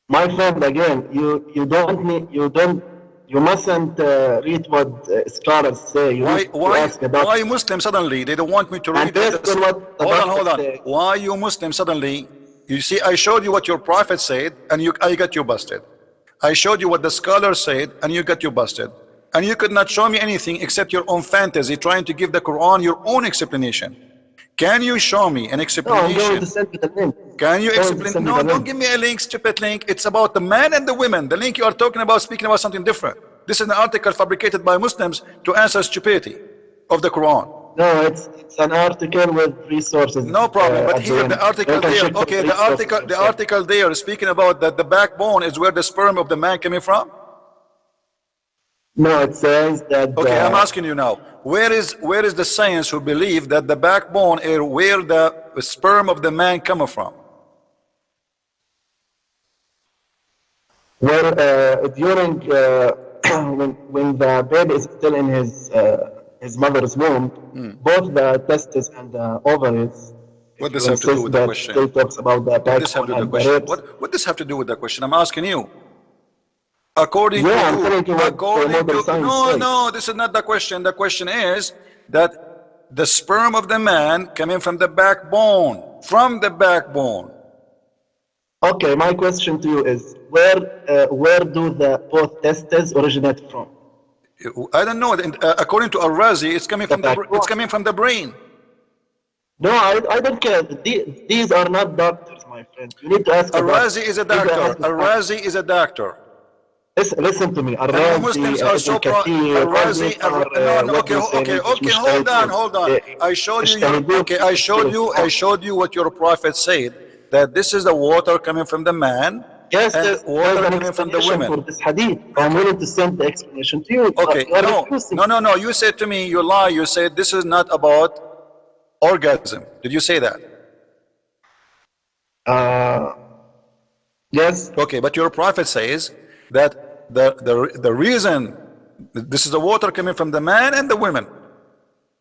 My friend, again, you mustn't read what scholars say. You need to ask about. Why Muslim suddenly? They don't want me to read And based this. on what the Hold on. Prophet said. Why you Muslim suddenly? You see, I showed you what your prophet said, and I got you busted. I showed you what the scholar said, and you got you busted. And you could not show me anything except your own fantasy, trying to give the Quran your own explanation. Can you show me an No, I'm explanation? going to send you the link. Can you I'm going to explain? send you No, the don't link. give me a link, stupid link. It's about the man and the women. The link you are talking about, speaking about something different. This is an article fabricated by Muslims to answer stupidity of the Quran. No, it's an article with resources. No problem. But at here, end. the article You can there, check those okay, resources the yourself. article there is speaking about that the backbone is where the sperm of the man coming from. No, it says that. Okay, I'm asking you now. Where is the science who believe that the backbone is where the sperm of the man coming from? Well, during when the baby is still in his mother's womb, both the testes and the ovaries. What if does you have to do insist with the that question? Still talks about the What does have to do backbone with the and the question? ribs. What does have to do with the question? I'm asking you. According Yeah, to I'm who? telling you what According modern to science no, says. no, this is not the question. The question is that the sperm of the man coming from the backbone, Okay, my question to you is where do the both testes originate from? I don't know. According to Al-Razi, it's coming from backbone. it's coming from the brain. No, I don't care. These are not doctors, my friend. You need to ask about. Al-Razi is a doctor. Al-Razi is a doctor. Listen to me. And the Muslims are so pro. Al-Razi, okay, hold on. I showed you what your prophet said, that this is the water coming from the man, Yes, and there's water an coming from the explanation for women. this hadith. I'm willing to send the explanation to you. Okay, You are refusing. no. You said to me, you lie. You said this is not about orgasm. Did you say that? Yes. Okay, but your prophet says that the reason this is the water coming from the man and the women,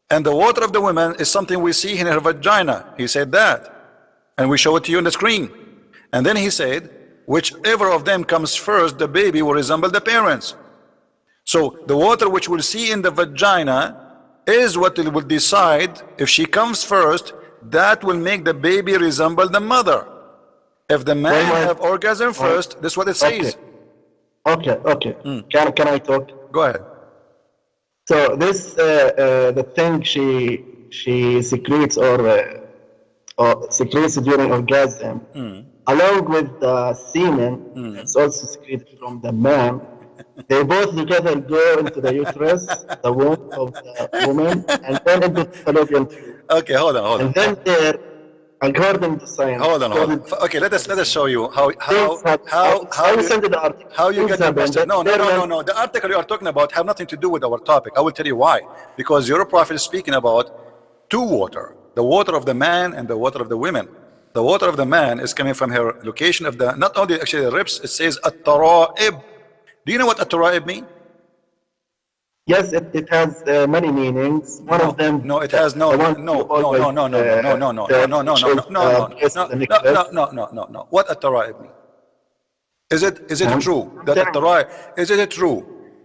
and the water of the women is something we see in her vagina. He said that, and we show it to you on the screen. And then he said, whichever of them comes first, the baby will resemble the parents. So the water which we'll see in the vagina is what it will decide. If she comes first, that will make the baby resemble the mother. If the man have orgasm first, this is what it says. Okay. Can I talk? Go ahead. So this the thing she secretes or secretes during orgasm, along with the semen, it's also secreted from the man. They both together go into the uterus, the womb of the woman, and then into the fallopian tube. Okay, hold on. And then there, according to science, Hold on. Okay, let us show you I will send you the article. how you get your busted. No. No. The article you are talking about have nothing to do with our topic. I will tell you why. Because your prophet is speaking about two water, the water of the man and the water of the women. The water of the man is coming from her location of the, not only actually the ribs, it says at-tara'ib. Do you know what at-tara'ib mean? Yes, it has many meanings. One of them. No, it has no. What at-tara'ib mean? Is it true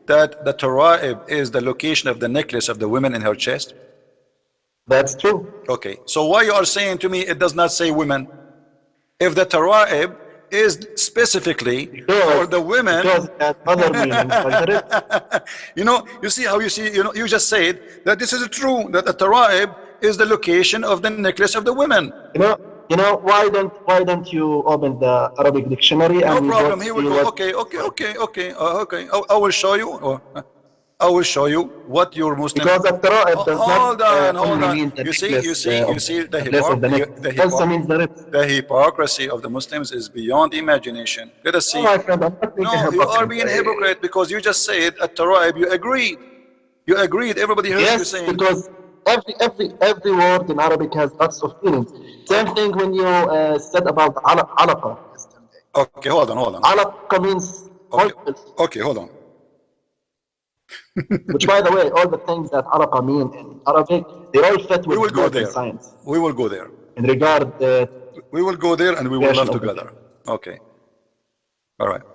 that the tara'ib is the location of the necklace of the women in her chest? That's true. Okay, so why you are saying to me it does not say women? If the tara'ib is specifically for the women, because it has other meanings. Like the ribs. you see how you just said that this is true, that the tara'ib is the location of the necklace of the women. You know why don't you open the Arabic dictionary? No and problem. go Here we see go. what- Okay. I will show you. I will show you what your Muslim. Because الترائب does Hold not on, hold only on. mean the You necklace, see the the place of the neck. It also means the ribs. the hypocrisy of the Muslims is beyond imagination. Let us see. No, my friend, I'm not being a No, you are hypocrite. being a hypocrite because you just said at Taraib, you agreed. You agreed. Everybody heard you Yes, saying. because every word in Arabic has lots of meanings. Same thing when you said about alaqa yesterday. Okay, hold on. Alaqa means Okay, hold on. which, by the way, all the things that alaqa mean in Arabic, they all fit We with will go modern there. science. We will go there. In regard, We will go there and we will Creation love of the together. Okay. All right.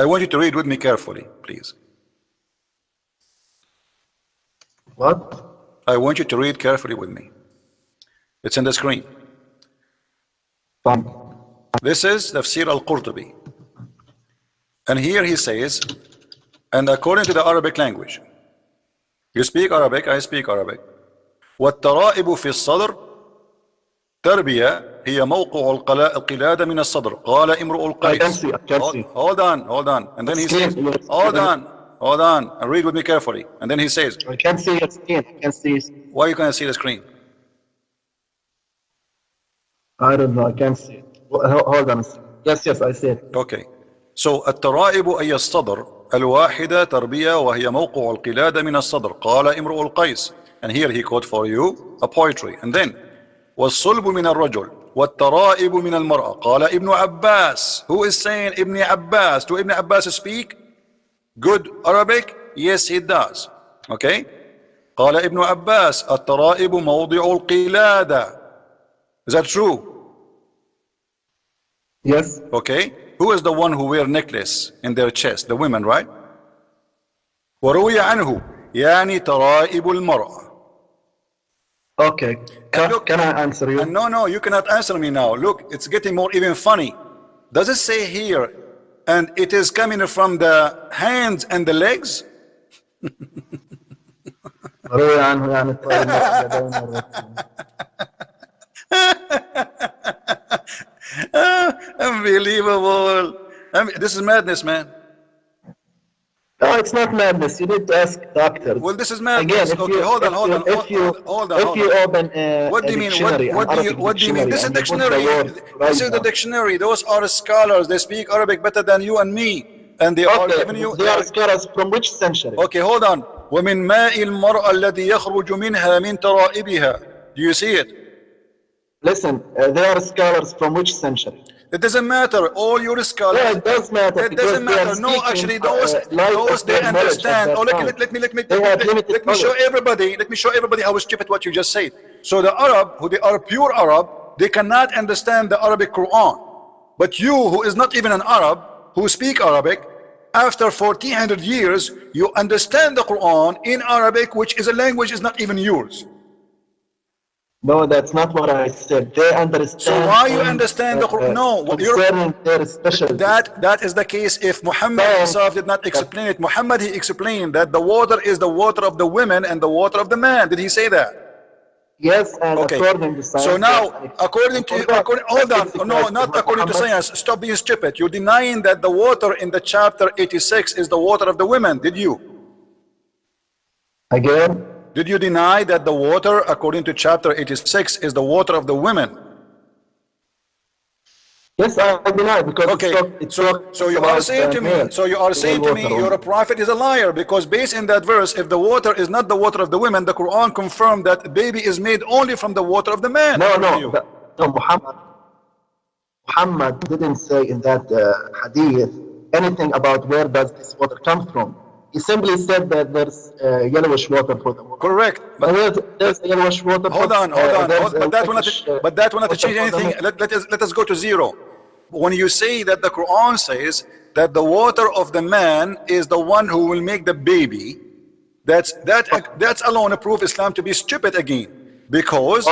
I want you to read with me carefully, please. what? I want you to read carefully with me. It's in the screen. Fine. This is Tafsir al-Qurtubi. And here he says, and according to the Arabic language, you speak Arabic, I speak Arabic. والترائب في الصدر تربية هي موقع القلادة من الصدر قال امرؤ القيس. I can see. Hold on. And then he says, hold on, and read with me carefully. And then he says, I can see your skin. I can see. why you can't see the screen? I don't know. I can't see it. Hold on. Yes, I see it. Okay. So الترائب أي الصدر الواحدة تربية وهي موقع القلادة من الصدر قال امرؤ القيس. And here he quote for you a poetry. And then والصلب من الرجل والترائب من المرأة قال ابن عباس. Who is saying Ibn Abbas? Do Ibn Abbas speak good Arabic? Yes, he does. Okay. قال ابن عباس الترائب موضع القلادة. Is that true? Yes. Okay. Who is the one who wear necklace in their chest? The women, right? وروي عنه يعني ترائب المرأة. Okay. Can I answer you? And no, you cannot answer me now. Look, it's getting more even funny. Does it say here, and it is coming from the hands and the legs? روي عنه يعني طيب اليدين والرجلين. Unbelievable. This is madness, man. No, it's not madness. You need to ask doctors. Well, this is madness. Again, if Okay, you, hold on. If you open What do you mean? What do you mean? This is dictionary. This is the dictionary. Those are scholars. They speak Arabic better than you and me, and they are giving you. They are scholars from which century? Okay, hold on. ومن ماء المرأة الذي يخرج منها من ترائبها. Do you see it? Listen, they are scholars from which century? It doesn't matter. All your scholars. Yeah, it does matter. It doesn't matter. No, actually, those they understand. Oh, let me show everybody. Let me show everybody how stupid what you just said. So the Arab, who they are pure Arab, they cannot understand the Arabic Quran. But you, who is not even an Arab, who speak Arabic, after 1400 years, you understand the Quran in Arabic, which is a language is not even yours. No, that's not what I said. They understand. So why you understand the Quran? No, concerning their specialty. That is the case. If Muhammad himself did not explain it, Muhammad he explained that the water is the water of the women and the water of the man. Did he say that? Yes, and okay. According to science. So now, hold on. No, not according to science. Stop being stupid. You're denying that the water in the chapter 86 is the water of the women. Did you? Again? Did you deny that the water, according to chapter 86, is the water of the women? Yes, I deny because okay. So you are saying to me, your prophet is a liar because based in that verse, if the water is not the water of the women, the Quran confirmed that baby is made only from the water of the man. No, Muhammad didn't say in that hadith anything about where does this water come from. He simply said that there's yellowish water for the water. Correct. But there's yellowish water. Hold on. But that will not change anything. Let us go to zero. When you say that the Quran says that the water of the man is the one who will make the baby, that's alone a proof Islam to be stupid again. Because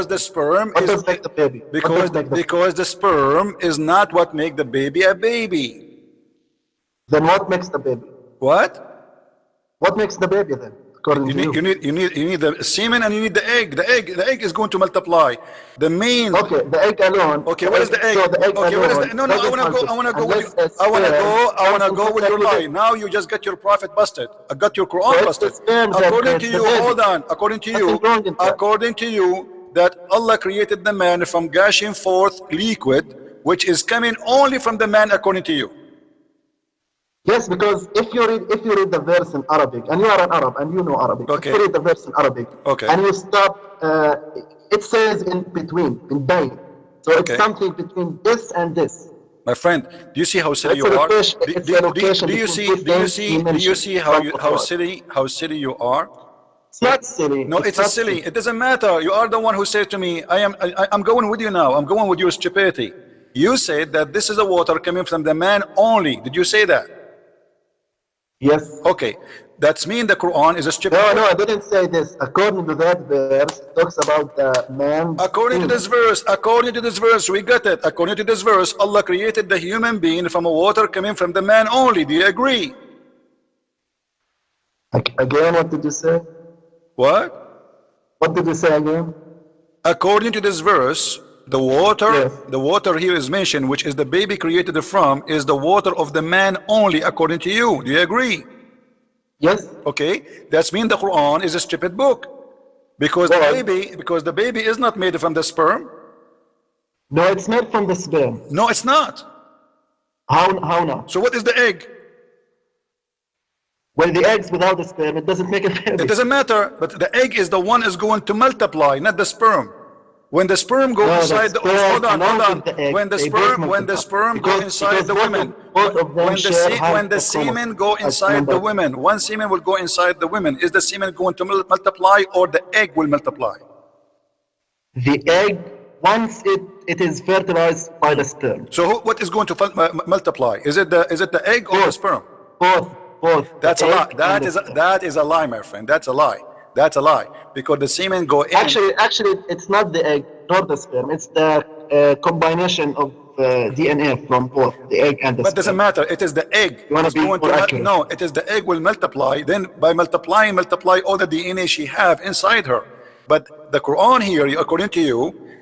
the sperm is because the sperm is not what make the baby a baby. Then what makes the baby? What? What makes the baby then? according You to need, you need, you need, you need the semen and you need the egg. The egg is going to multiply. The main. Okay, the egg alone. Okay, what is the egg? So the egg Okay, what is alone the? No, no. I doesn't wanna go. I multiply wanna go with you. unless a I wanna sperm go. I wanna comes go in with your contact lie. it. Now you just got your prophet busted. I got your Quran So it's busted. the sperm that According to creates you, the baby. hold on. According to you, Nothing wrong in that. according to you, that Allah created the man from gushing forth liquid, which is coming only from the man, according to you. Yes, because if you read the verse in Arabic, and you are an Arab and you know Arabic, Okay. if you read the verse in Arabic, Okay. and you stop, it says in between, in bayn. So Okay. it's something between this and this. My friend, do you see how silly It's you a are? location- it's a location Do you between see? two Do you things see? he Do you mentioned see from the Quran. how silly you are? It's not silly. No, it's a not silly. It doesn't matter. You are the one who said to me, I'm going with you now. I'm going with your stupidity. You said that this is a water coming from the man only. Did you say that? Yes. Okay. That's mean the Quran is a stupid. No, I didn't say this. According to that verse, it talks about the man. According to this verse, we got it. According to this verse, Allah created the human being from a water coming from the man only. Do you agree? Again, what did you say? What? What did you say again? According to this verse, the Yes. water here is mentioned, which is the baby created from, is the water of the man only, according to you. Do you agree? Yes. Okay, that's mean the Quran is a stupid book, because the baby is not made from the sperm. No, it's made from the sperm. No, it's not. How not? So what is the egg? Well, the eggs without the sperm, it doesn't make a baby. It doesn't matter, but the egg is the one is going to multiply, not the sperm. When the sperm go No, the inside the sperm hold on. along with the egg, When the they sperm both when the multiply. sperm go Because- inside because the women, both of them share half when the the semen chromosome, go as inside the number. women, one semen will go inside the women. Is the semen going to multiply or the egg will multiply? The egg, once it is fertilized by the sperm. So what is going to multiply? Is it the egg or the sperm? Both. That's the a lie. egg and the sperm. That is a lie, my friend. That's a lie. That's a lie, because the semen go in. Actually, it's not the egg nor the sperm. It's the combination of DNA from both the egg and the But sperm. doesn't matter. It is the egg. You wanna It's be going more to accurate. no, it is the egg will multiply. Then by multiply all the DNA she have inside her. But the Quran here, according to you,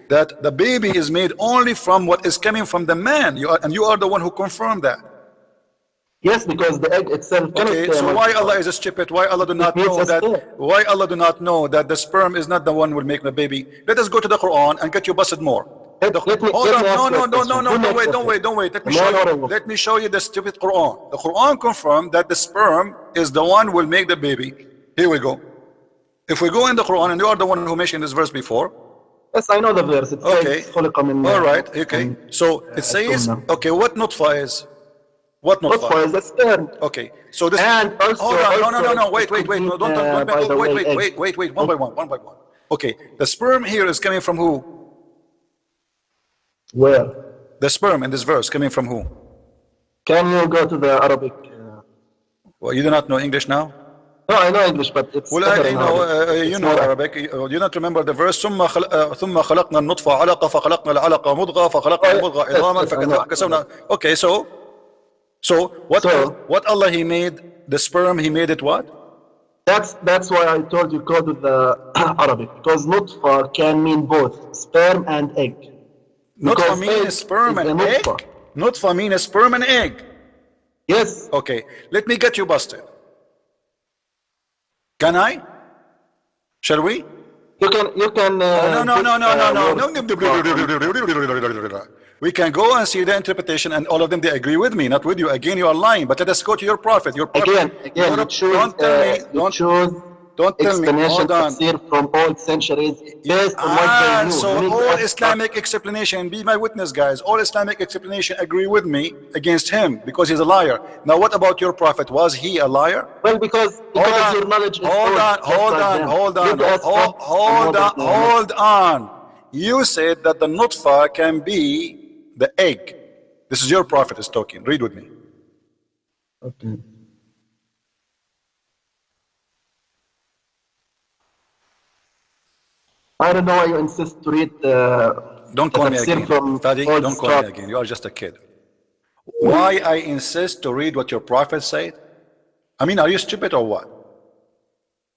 that the baby is made only from what is coming from the man. You are the one who confirmed that. Yes, because the egg itself cannot Okay, so why Allah is stupid? Why Allah do not means know a that? sperm. Why Allah do not know that the sperm is not the one who will make the baby? Let us go to the Quran and get you busted more. Let me Hold ask on, you a question. don't wait. Let me show No, you. no. Let me show you the stupid Quran. The Quran confirmed that the sperm is the one who will make the baby. Here we go. If we go in the Quran, and you are the one who mentioned this verse before. Yes, I know the verse. It Okay. says, خلق من All ماء. right. Okay. So it says, Sunnah. okay, what nutfa is? What What nutfa? for is the sperm? Okay, so this. And also- hold on, also no, wait, it could no, be, don't, by the way, egg. wait, one by one. Okay, the sperm here is coming from who? Where? The sperm in this verse coming from who? Can you go to the Arabic? Well, you do not know English now? No, I know English, but it's Well, better I in know, Arabic. you It's know more- Arabic. You don't remember the verse. ثم خلقنا النطفة علقة فخلقنا العلقة مضغة فخلقنا المضغة عظاما فكسونا. Okay, so what Allah He made the sperm? He made it what? That's why I told you go to the Arabic, because nutfa can mean both sperm and egg. Nutfa Because means egg sperm is and a egg. nutfa. Nutfa means sperm and egg. Yes. Okay, let me get you busted. Can I? Shall we? You can. No. We can go and see the interpretation, and all of them they agree with me, not with you. Again, you are lying. But let us go to your prophet. Your prophet. Again, you choose. Don't tell me. You choose Don't tell me. explanation Hold on. tafsir from all centuries based on what they knew. So You need to all ask- Islamic explanation, be my witness, guys. All Islamic explanation agree with me against him because he's a liar. Now, what about your prophet? Was he a liar? Well, because your knowledge is old, just like them. Hold on. You said that the nutfa can be the egg. This is your prophet is talking. Read with me. Okay. I don't know why you insist to read Don't call me tafsir again. from Fadi, old don't call me scholars. again. You are just a kid. Why I insist to read what your prophet said? I mean, are you stupid or what?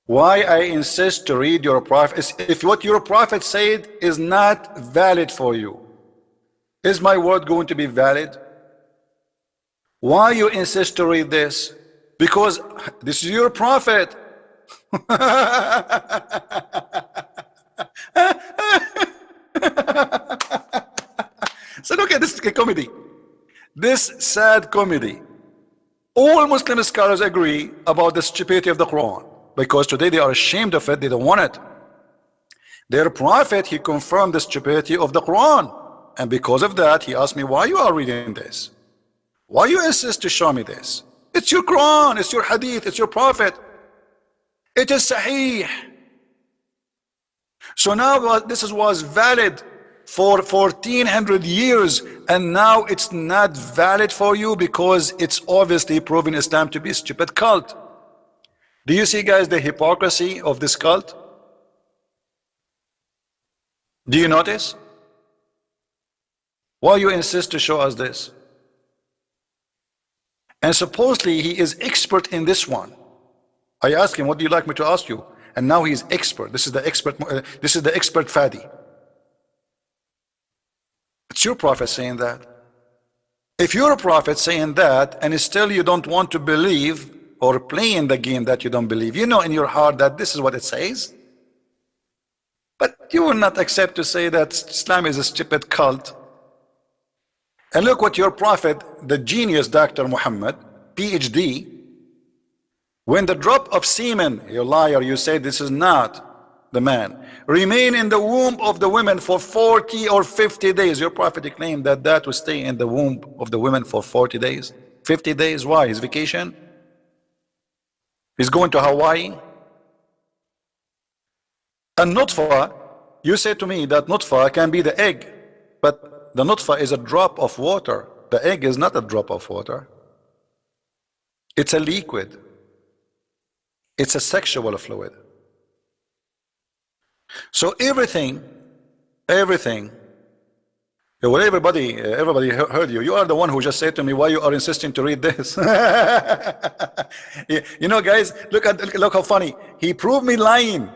Why I insist to read your prophet? If what your prophet said is not valid for you, is my word going to be valid? Why you insist to read this? Because this is your prophet. So look at this comedy. This sad comedy. All Muslim scholars agree about the stupidity of the Quran, because today they are ashamed of it, they don't want it. Their prophet, he confirmed the stupidity of the Quran, and because of that he asked me, why you are reading this? Why you insist to show me this? It's your Quran, it's your hadith, it's your prophet, it is sahih. So now this was valid for 1400 years, and now it's not valid for you because it's obviously proven Islam to be a stupid cult. Do you see, guys, the hypocrisy of this cult? Do you notice? Why you insist to show us this? And supposedly he is expert in this one. I asked him, what do you like me to ask you? And now he's expert. This is the expert Fadi. It's your prophet saying that. If you're a prophet saying that, and still you don't want to believe or playing the game that you don't believe, you know in your heart that this is what it says, but you will not accept to say that Islam is a stupid cult. And look what your prophet, the genius Dr. Muhammad, PhD, when the drop of semen, you liar, you say this is not the man, remain in the womb of the women for 40 or 50 days. Your prophet claimed that that will stay in the womb of the women for 40 days, 50 days. Why? His vacation? He's going to Hawaii? And nutfa, you say to me that nutfa can be the egg, but the nutfa is a drop of water. The egg is not a drop of water. It's a liquid. It's a sexual fluid. So everything, well, everybody heard you. You are the one who just said to me, why you are insisting to read this? You know, guys, look how funny. He proved me lying.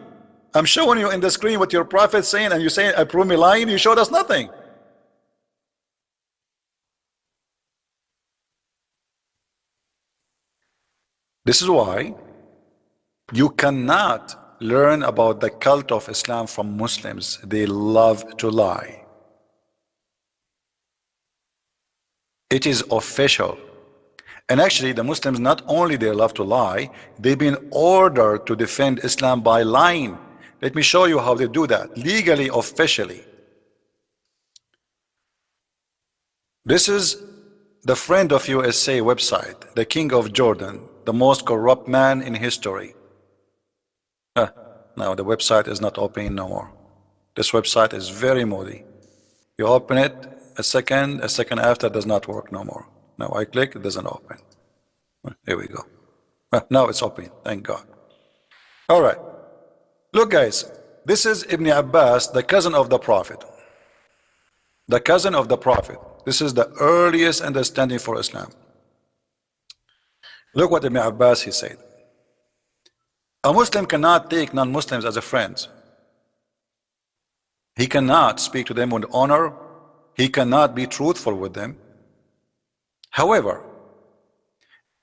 I'm showing you in the screen what your prophet's saying, and you say I prove me lying. You showed us nothing. This is why you cannot learn about the cult of Islam from Muslims. They love to lie. It is official. And actually the Muslims, not only they love to lie, they've been ordered to defend Islam by lying. Let me show you how they do that legally, officially. This is the Friend of USA website, the King of Jordan, the most corrupt man in history. Now the website is not opening no more. This website is very moody. You open it, a second after, it does not work no more. Now I click, it doesn't open. Here we go. Now it's open, thank God. All right. Look, guys, this is Ibn Abbas, the cousin of the Prophet. The cousin of the Prophet. This is the earliest understanding for Islam. Look what Ibn Abbas, he said. A Muslim cannot take non-Muslims as a friend. He cannot speak to them with honor. He cannot be truthful with them. However,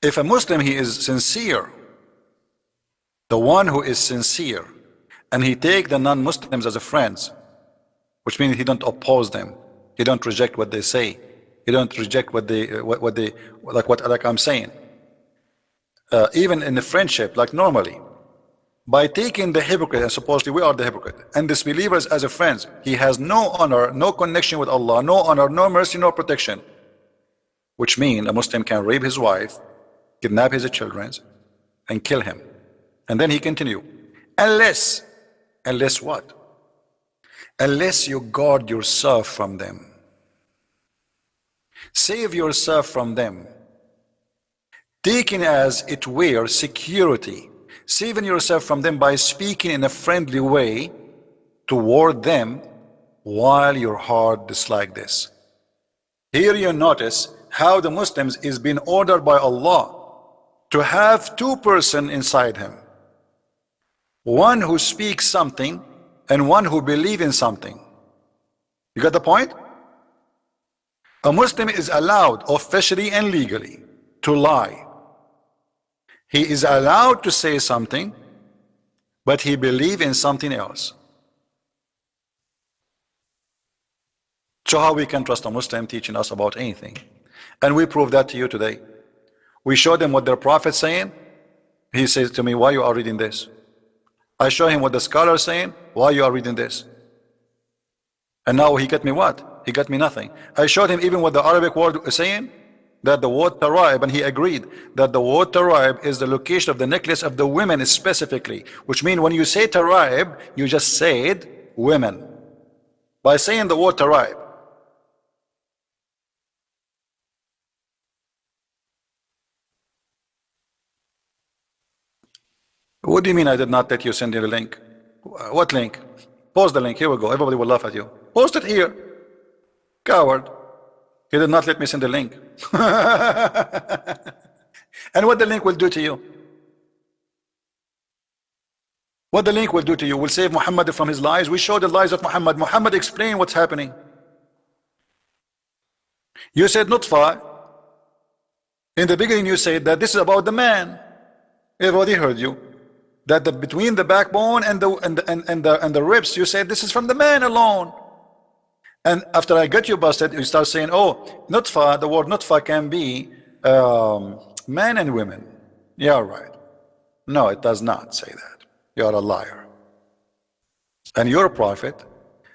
if a Muslim, he is sincere, the one who is sincere, and he take the non-Muslims as a friends, which means he don't oppose them, he don't reject what they say, he don't reject what they like I'm saying, even in the friendship, like normally, by taking the hypocrite, and supposedly we are the hypocrite, and disbelievers as a friends, he has no honor, no connection with Allah, no honor, no mercy, no protection, which means a Muslim can rape his wife, kidnap his children, and kill him. And then he continue, unless what? Unless you guard yourself from them. Save yourself from them. Taking as it were security. Saving yourself from them by speaking in a friendly way toward them while your heart dislike this. Here you notice how the Muslims is being ordered by Allah to have two persons inside him. one who speaks something and one who believes in something. You got the point? A Muslim is allowed officially and legally to lie. He is allowed to say something, but he believes in something else. So how we can trust a Muslim teaching us about anything? And we prove that to you today. We show them what their prophet's saying. He says to me, why you are reading this? I show him what the scholar is saying. Why you are reading this? And now he got me what? He got me nothing. I showed him even what the Arabic word is saying, that the word tara'ib, and he agreed that the word tara'ib is the location of the necklace of the women specifically, which means when you say tara'ib, you just said women by saying the word tara'ib. What do you mean I did not let you send you the link? What link? Post the link. Here we go. Everybody will laugh at you. Post it here. Coward. He did not let me send the link. And what the link will do to you? What the link will do to you? Will save Muhammad from his lies? We show the lies of Muhammad. Muhammad explained what's happening. You said nutfa. In the beginning you said that this is about the man. Everybody heard you. That between the backbone and the ribs, you said this is from the man alone. And after I got you busted, you start saying, oh, nutfa, the word nutfa can be man and women. Yeah, right. No, it does not say that. You are a liar. And you're a prophet.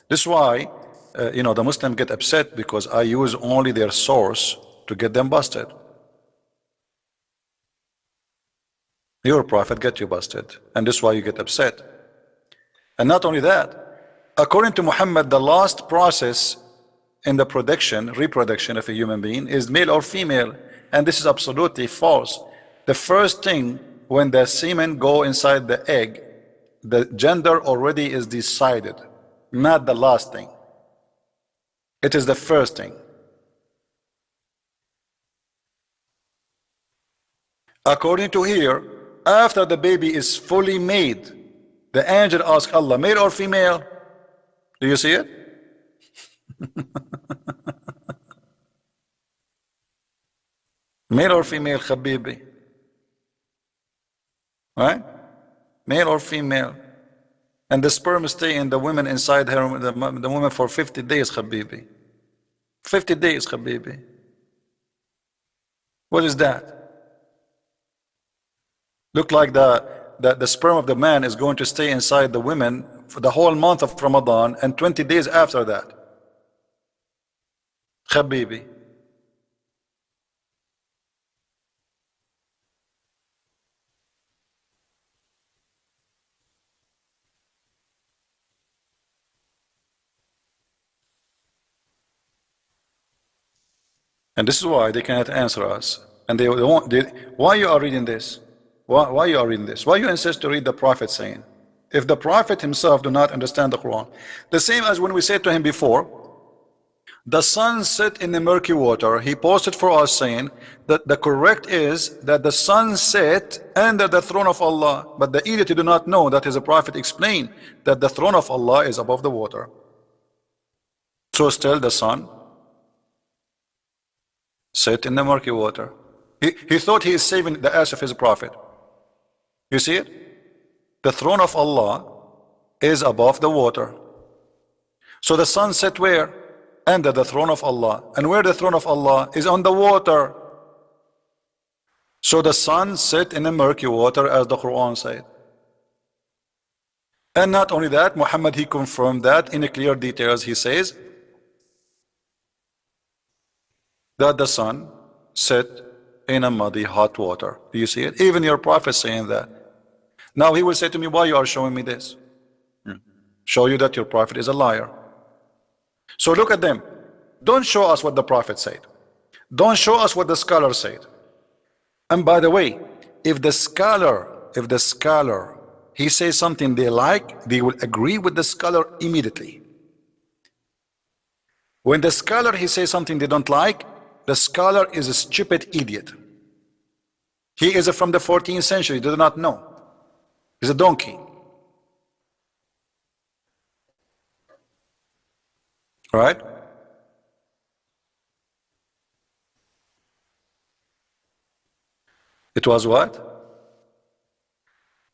This is why, the Muslims get upset because I use only their source to get them busted. Your prophet get you busted, and this is why you get upset. And not only that, according to Muhammad, the last process in the reproduction of a human being is male or female, and this is absolutely false. The first thing, when the semen go inside the egg, the gender already is decided, not the last thing. It is the first thing. According to here, after the baby is fully made, the angel asks Allah, male or female? Do you see it? Male or female, Habibi? Right? Male or female? And the sperm stay in the woman inside her, the woman for 50 days, Habibi. 50 days, Habibi. What is that? Look like the sperm of the man is going to stay inside the women for the whole month of Ramadan and 20 days after that. Habibi. And this is why they cannot answer us. And they won't. Why you are reading this? Why you are reading this? Why you insist to read the Prophet saying? If the Prophet himself do not understand the Quran. The same as when we said to him before, the sun set in the murky water. He posted for us saying that the correct is that the sun set under the throne of Allah. But the idiot do not know that his Prophet explained that the throne of Allah is above the water. So still the sun set in the murky water. He thought he is saving the ass of his Prophet. You see it? The throne of Allah is above the water. So the sun set where? Under the throne of Allah. And where the throne of Allah is on the water. So the sun set in the murky water, as the Quran said. And not only that, Muhammad, he confirmed that in clear details. He says that the sun set in a muddy hot water. Do you see it? Even your Prophet saying that. Now he will say to me, why you are showing me this? Show you that your Prophet is a liar. So look at them. Don't show us what the Prophet said. Don't show us what the scholar said. And by the way, if the scholar he says something they like, they will agree with the scholar immediately. When the scholar he says something they don't like, the scholar is a stupid idiot. He is from the 14th century, they do not know. He's a donkey. right? It was what?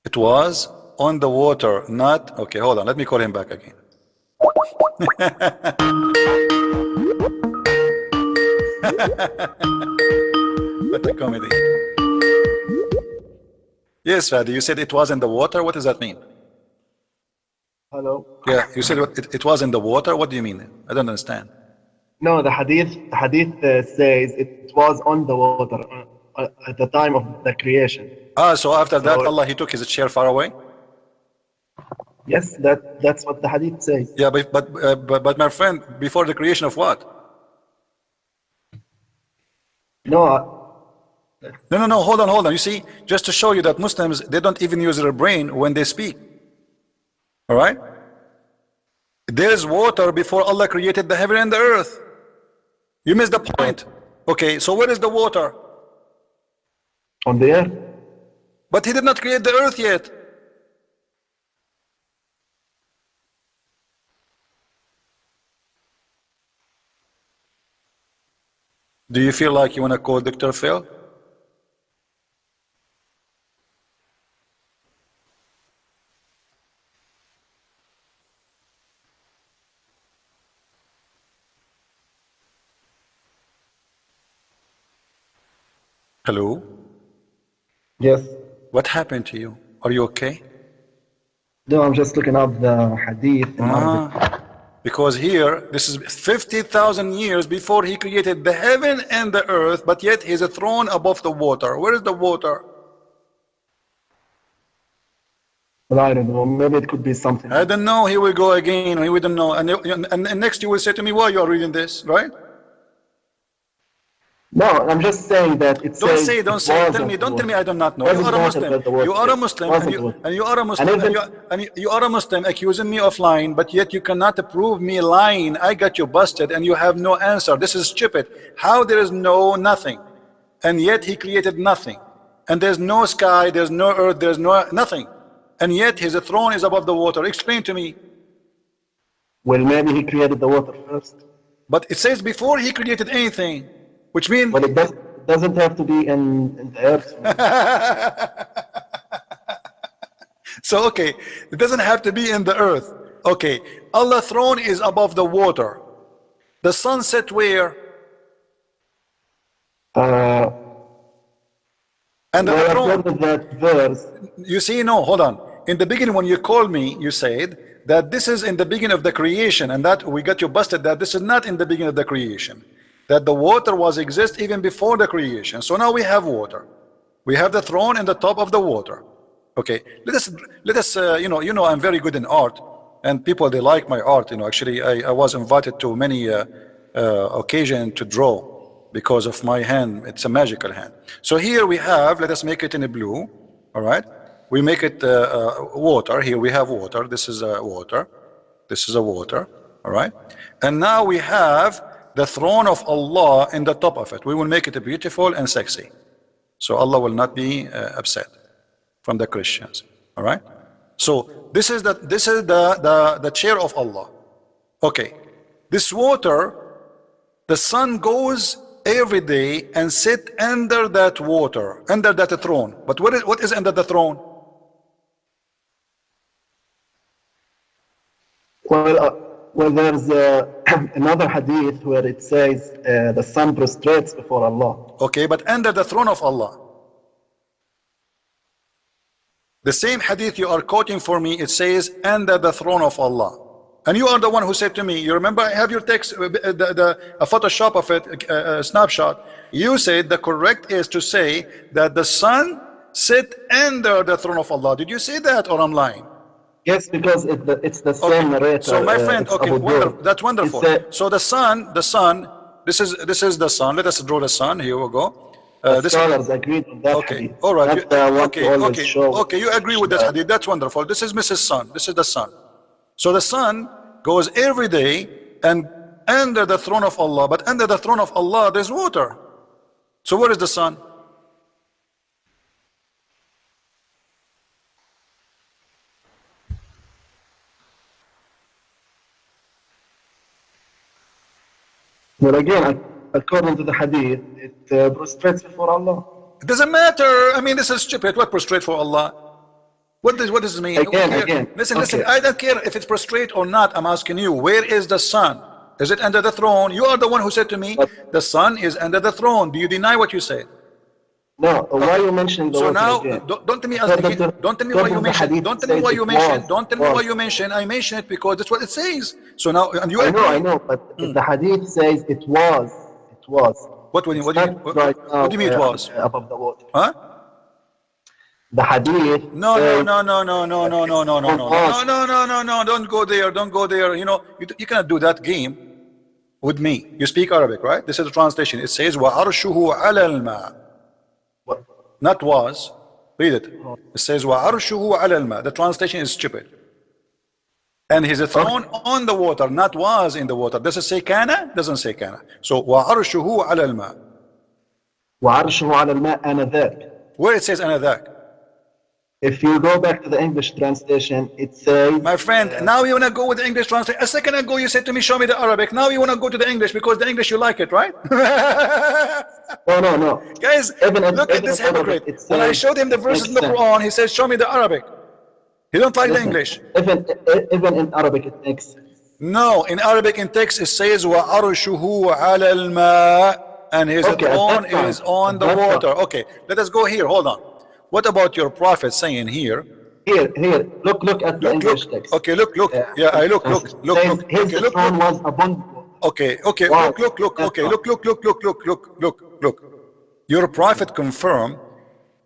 It was on the water, not... Okay, hold on. Let me call him back again. What a comedy. Yes, Fadi, you said it was in the water. What does that mean? Hello. Yeah, you said it was in the water. What do you mean? I don't understand. No, the hadith says it was on the water at the time of the creation. So after that, So Allah, he took his chair far away? yes, that's what the hadith says. Yeah, but my friend, before the creation of what? No, No, hold on. You see, just to show you that Muslims, they don't even use their brain when they speak. All right? There's water before Allah created the heaven and the earth. You missed the point. Okay, so where is the water? on the earth. But he did not create the earth yet. Do you feel like you want to call Dr. Phil? Hello? Yes. What happened to you? Are you okay? No, I'm just looking up the hadith in Arabic. Because here, this is 50,000 years before he created the heaven and the earth, but yet he is a throne above the water. Where is the water? But I don't know. Maybe it could be something. I don't know. Here we go again. We don't know. And next you will say to me, why you are reading this, right? No, I'm just saying that it Don't says say, it don't say. wasn't Don't the tell me water. I do not know. Doesn't You are a matter Muslim. that the water You are a is. Muslim, Wasn't the water. and you are a Muslim, And and you are a Muslim accusing me of lying, but yet you cannot prove me lying. I got you busted, and you have no answer. This is stupid. How there is no nothing, and yet he created nothing, and there's no sky, there's no earth, there's no nothing, and yet his throne is above the water. Explain to me. Well, maybe he created the water first. But it says before he created anything, which means... Well, it doesn't have to be in the earth. So, okay, it doesn't have to be in the earth. Okay, Allah's throne is above the water. The sun set where? And the Well, throne, according to that verse, you see, no, hold on. In the beginning, when you called me, you said that this is in the beginning of the creation, and that we got you busted that this is not in the beginning of the creation. That the water was exist even before the creation. So now we have water. We have the throne in the top of the water. Okay, let us you know I'm very good in art, and people, they like my art. Actually I was invited to many occasions to draw because of my hand. It's a magical hand. So here we have, let us make it in a blue. All right, we make it water. Here we have water. This is a water. This is a water. All right, and now we have the throne of Allah in the top of it. We will make it beautiful and sexy, so Allah will not be upset from the Christians. All right, so this is the chair of Allah. Okay, this water, the sun goes every day and sit under that water, under that throne. But what is under the throne? well, there's another hadith where it says the sun prostrates before Allah. Okay, but under the throne of Allah. The same hadith you are quoting for me, it says under the throne of Allah. And you are the one who said to me, you remember, I have your text, a Photoshop of it, a snapshot. You said the correct is to say that the sun sit under the throne of Allah. Did you say that, or I'm lying? Yes, because it's the same narrator. So my friend, okay, that's wonderful. So the sun, this is the sun. Let us draw the sun. Here we go. The scholars agreed on that okay, hadith. all right. That's the one you always show. Okay, you agree with this hadith. That's wonderful. This is Mrs. Sun. This is the sun. So the sun goes every day and under the throne of Allah, but under the throne of Allah there's water. So where is the sun? Well, again, according to the hadith, it prostrates before Allah. It doesn't matter. I mean, this is stupid. What prostrate for Allah? What does this mean? Again. Listen, Okay. I don't care if it's prostrate or not. I'm asking you, where is the sun? Is it under the throne? You are the one who said to me, the sun is under the throne. Do you deny what you said? No, why are you mentioning the So water now, again? don't tell me again. Don't tell me why you mentioned. Don't tell me why you mentioned. Don't tell me why you mentioned. I mentioned it because that's what it says. So now, and you agree. I know, but if the hadith says it was. What do you It's not right now, what do you mean it was? above the water? Huh? The hadith. No. says Don't go there. Don't go there. You know, you cannot do that game with me. You speak Arabic, right? This is the translation. It says وَعَرْشُهُ عَلَى الْمَاءِ. What? Not was. Read it. It says وَعَرْشُهُ عَلَى الْمَاءِ. The translation is stupid. And his throne on the water, not was in the water. Does it say kana? Doesn't say kana. So وَعَرْشُهُ عَلى الْمَاءِ. وعرشه على الماء آنذاك. Where it says أنذاك. If you go back to the English translation, it says. My friend, now you want to go with the English translation. A second ago you said to me, show me the Arabic. Now you want to go to the English because the English you like it, right? No. Guys, look at this hypocrite. When I showed him the verses in the Quran, he says, show me the Arabic. He don't like the English. Even in Arabic, it makes sense. No, in Arabic in text it says وَعَرْشُهُ عَلَى الْمَاءِ, and his throne is on the water. Okay, let us go here. Hold on. What about your prophet saying here? Here. Look at the English text. Okay, look. Yeah, I look. His throne was abundant. Okay. Wow. Look. Okay, look. Your prophet confirmed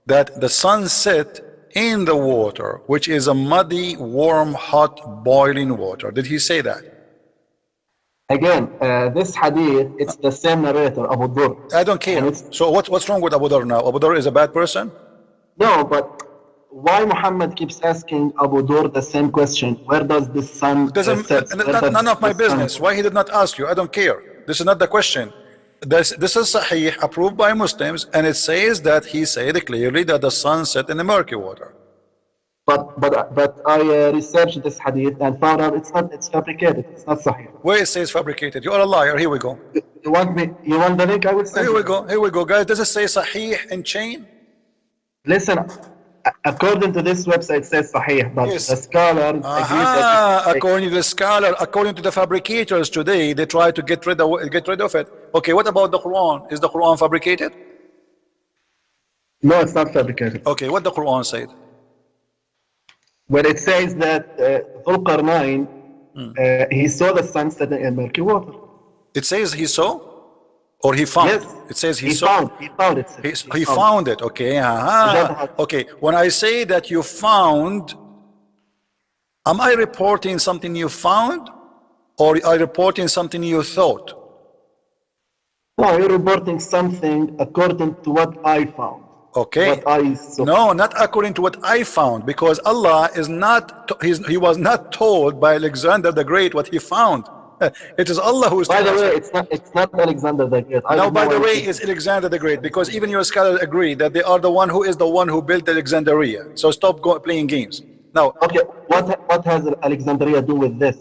that the sun set in the water, which is a muddy, warm, hot, boiling water. Did he say that? Again, this hadith, it's the same narrator, Abu Dhur. I don't care. So what's wrong with Abu Dhur now? Abu Dhur is a bad person? No, but why Muhammad keeps asking Abu Dhur the same question? Where does the sun set? None of my business. Why he did not ask you? I don't care. This is not the question. This is Sahih, approved by Muslims, and it says that he said clearly that the sun set in the murky water. But I researched this hadith and found out it's fabricated. It's not Sahih. Where it says fabricated? You are a liar. Here we go. You want the link? I will send Here you. we go, guys. Does it say Sahih in chain? Listen, according to this website, it says Sahih, but Yes. the scholars agree that According to the scholar, according to the fabricators today, they try to get rid of it. Okay, what about the Quran? Is the Quran fabricated? no, it's not fabricated. Okay, what the Quran said? When it says that Dhul Qarnayn, he saw the sun setting in murky water. It says he saw, or he found. Yes. It says He found it. He found it. Okay. Okay. When I say that you found, am I reporting something you found, or are I reporting something you thought? No, you're reporting something according to what I found. Okay. What I saw. No, not according to what I found, because Allah is not. He was not told by Alexander the Great what he found. It is Allah who is. By the way, it's not Alexander the Great. No, by the way, it's Alexander the Great, because even your scholars agree that they are the one who is the one who built Alexandria. So stop playing games. Now, Okay, what has Alexandria do with this?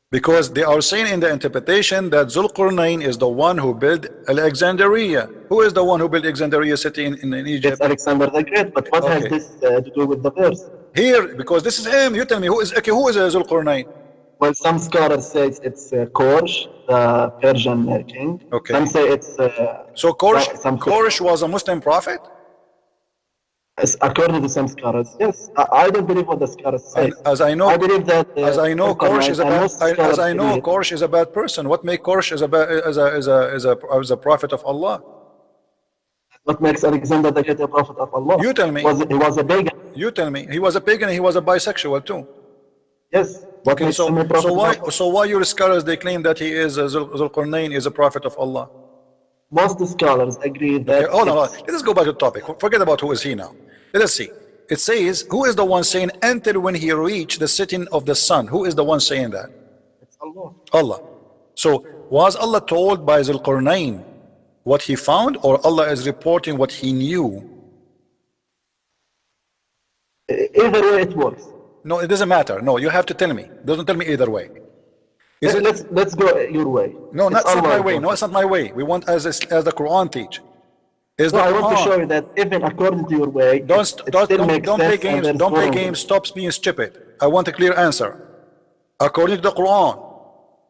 because they are saying in the interpretation that Zulqarnain is the one who built Alexandria. Who is the one who built Alexandria city in Egypt? It's Alexander the Great, but what has this to do with the verse? Here, because this is him. You tell me who is Zulqarnain? Well, some scholars say it's Korsh, the Persian king. Okay. Some say it's. So Koresh was a Muslim prophet? According to some scholars, yes. I don't believe what the scholars say. As I know, I believe that. Koresh is a bad person. What makes Koresh as a prophet of Allah? What makes Alexander the Great a prophet of Allah? You tell me. He was a pagan. You tell me. He was a pagan and he was a bisexual too. Yes. What Okay, makes him a prophet of Allah? so why your scholars they claim that he is Zulqarnain is a prophet of Allah? Most scholars agree that. Okay, hold on. Let us go back to the topic. Forget about who is he now. Let us see. It says, who is the one saying, enter when he reached the setting of the sun? Who is the one saying that? It's Allah. Allah. So was Allah told by Zulqarnain what he found, or Allah is reporting what he knew? Either way, it works. No, it doesn't matter. No, you have to tell me. Doesn't tell me either way. Is it? Let's go your way. No, It's that's not my Allah's way. way. No, it's not my way. We want as the Quran teach. Is So the I want to Quran. show you that even according to your way, it still makes Don't play sense and games. there is Don't play wrong. games. Stop being stupid. I want a clear answer. According to the Quran,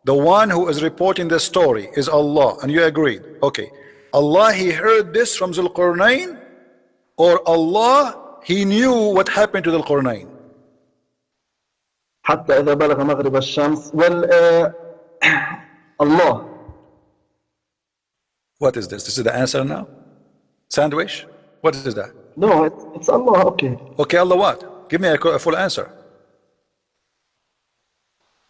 the one who is reporting the story is Allah, and you agreed. Okay, Allah, he heard this from Zulqarnain, or Allah, he knew what happened to Zulqarnain. حتى إذا بلغ مغرب الشمس. Well, Allah. What is this? This is the answer now? Sandwich? What is that? No, it's Allah. Okay. Okay, Allah what? Give me a full answer.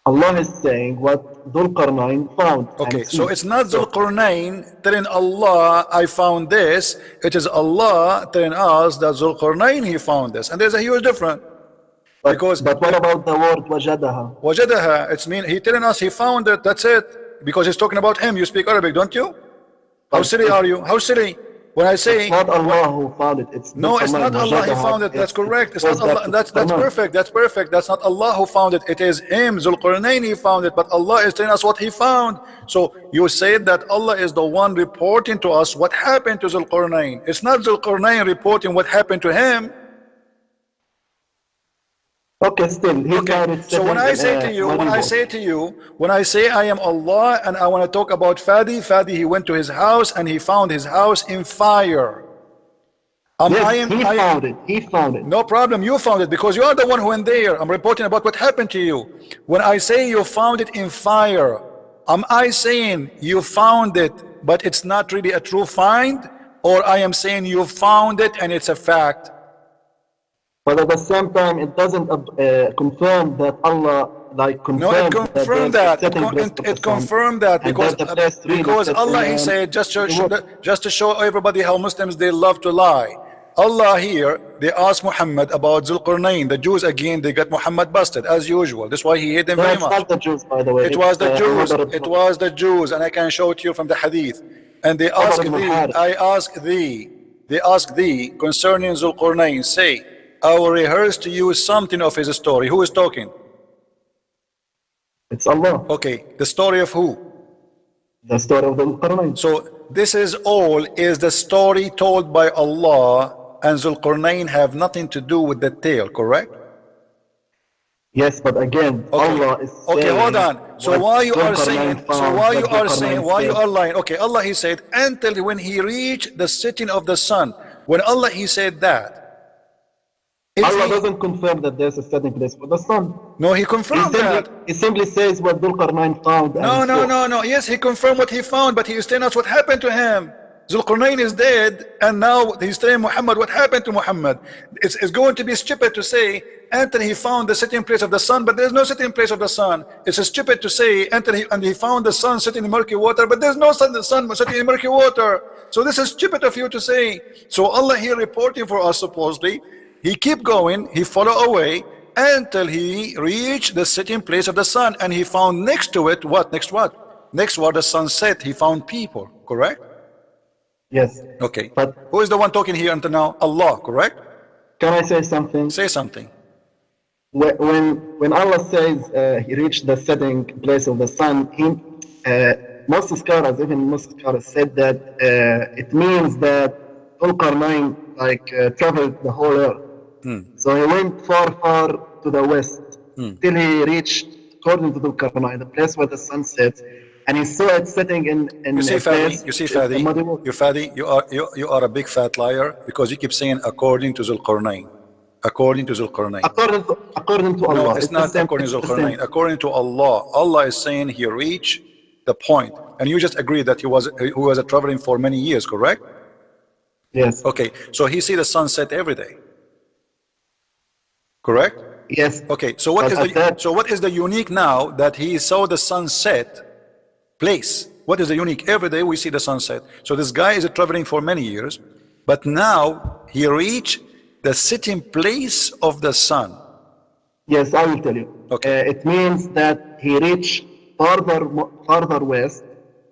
Allah is saying what Dhul Qarnayn found. Okay, and so seen. it's not Zulqarnain telling Allah, I found this. It is Allah telling us that Zulqarnain, he found this. And there's a huge difference. Because But what about the word wajadaha? wajadaha, it's mean he telling us he found it, that's it. Because he's talking about him. You speak Arabic, don't you? How silly are you? How silly? When I say It's not Allah who found it. It's no, Dhul it's not Qarnayn Allah he wajadaha. found it. That's correct. It's was not Allah. that That's Qarnayn. perfect. That's perfect. That's not Allah who found it. It is him, Zulqarnain, he found it. But Allah is telling us what he found. So you said that Allah is the one reporting to us what happened to Zulqarnain. It's not Zulqarnain reporting what happened to him. Okay, still. He's Okay, not so when I say to you, when I say I am Allah and I want to talk about Fadi, he went to his house and he found his house in fire. Yes, he found it. He found it. No problem, you found it because you are the one who went there. I'm reporting about what happened to you. When I say you found it in fire, am I saying you found it but it's not really a true find? Or I am saying you found it and it's a fact? But at the same time, it doesn't confirm that Allah confirmed No, it confirmed that. It confirmed that because Allah, he said, just to show everybody how Muslims, they love to lie. Allah here, they asked Muhammad about Zulqarnain. The Jews again, they got Muhammad busted as usual. That's why he hate them very it's much. not the Jews, by the way. It was the Jews. another- It was the Jews, and I can show it to you from the Hadith. And they ask thee, they ask thee concerning Zulqarnain. Say, I will rehearse to you something of his story. Who is talking? It's Allah. Okay, the story of who? The story of the Qarnayn. So this is the story told by Allah, and Zulqarnain have nothing to do with the tale, correct? Yes, but again, Allah is saying. Okay, hold on. So what why you are Dhul saying? Qarnayn So found, why what you Dhul are saying? Qarnayn Why you said. are lying? Okay, Allah, he said until when he reached the setting of the sun. When Allah, he said that. Allah doesn't confirm that there's a setting place for the sun. No, he confirmed that. He simply says what Dhul Qarnayn found. No. Yes, he confirmed what he found, but he is telling us what happened to him. Zulqarnain is dead, and now he's telling Muhammad what happened to Muhammad. It's going to be stupid to say until he found the sitting place of the sun, but there's no sitting place of the sun. It's stupid to say until he found the sun sitting in murky water, but there's no sun sitting in murky water. So this is stupid of you to say. So Allah here reporting for us supposedly. He keep going, he follow away until he reached the sitting place of the sun, and he found next to it what? Next what? Next where the sun set, he found people, correct? Yes. Okay. But who is the one talking here until now? Allah, correct? can I say something? Say something. When Allah says he reached the setting place of the sun, most scholars, even most scholars, said that it means that Dhul Qarnayn traveled the whole earth. So he went far to the west till he reached, according to Dhul Qarnayn, the place where the sun sets, and he saw it setting in You see, a place. Fadi, you are a big fat liar because you keep saying according to Zulqarnain. According to Zulqarnain. According to Allah. No, it's not according to Zulqarnain. According to Allah. Allah is saying he reached the point. And you just agreed that he was traveling for many years, correct? Yes. Okay, so he see the sunset every day. Correct? Yes. Okay, so what is the unique now that he saw the sunset place? What is the unique? Every day we see the sunset. So this guy is traveling for many years, but now he reached the sitting place of the sun. Yes, I will tell you. Okay. It means that he reached farther west,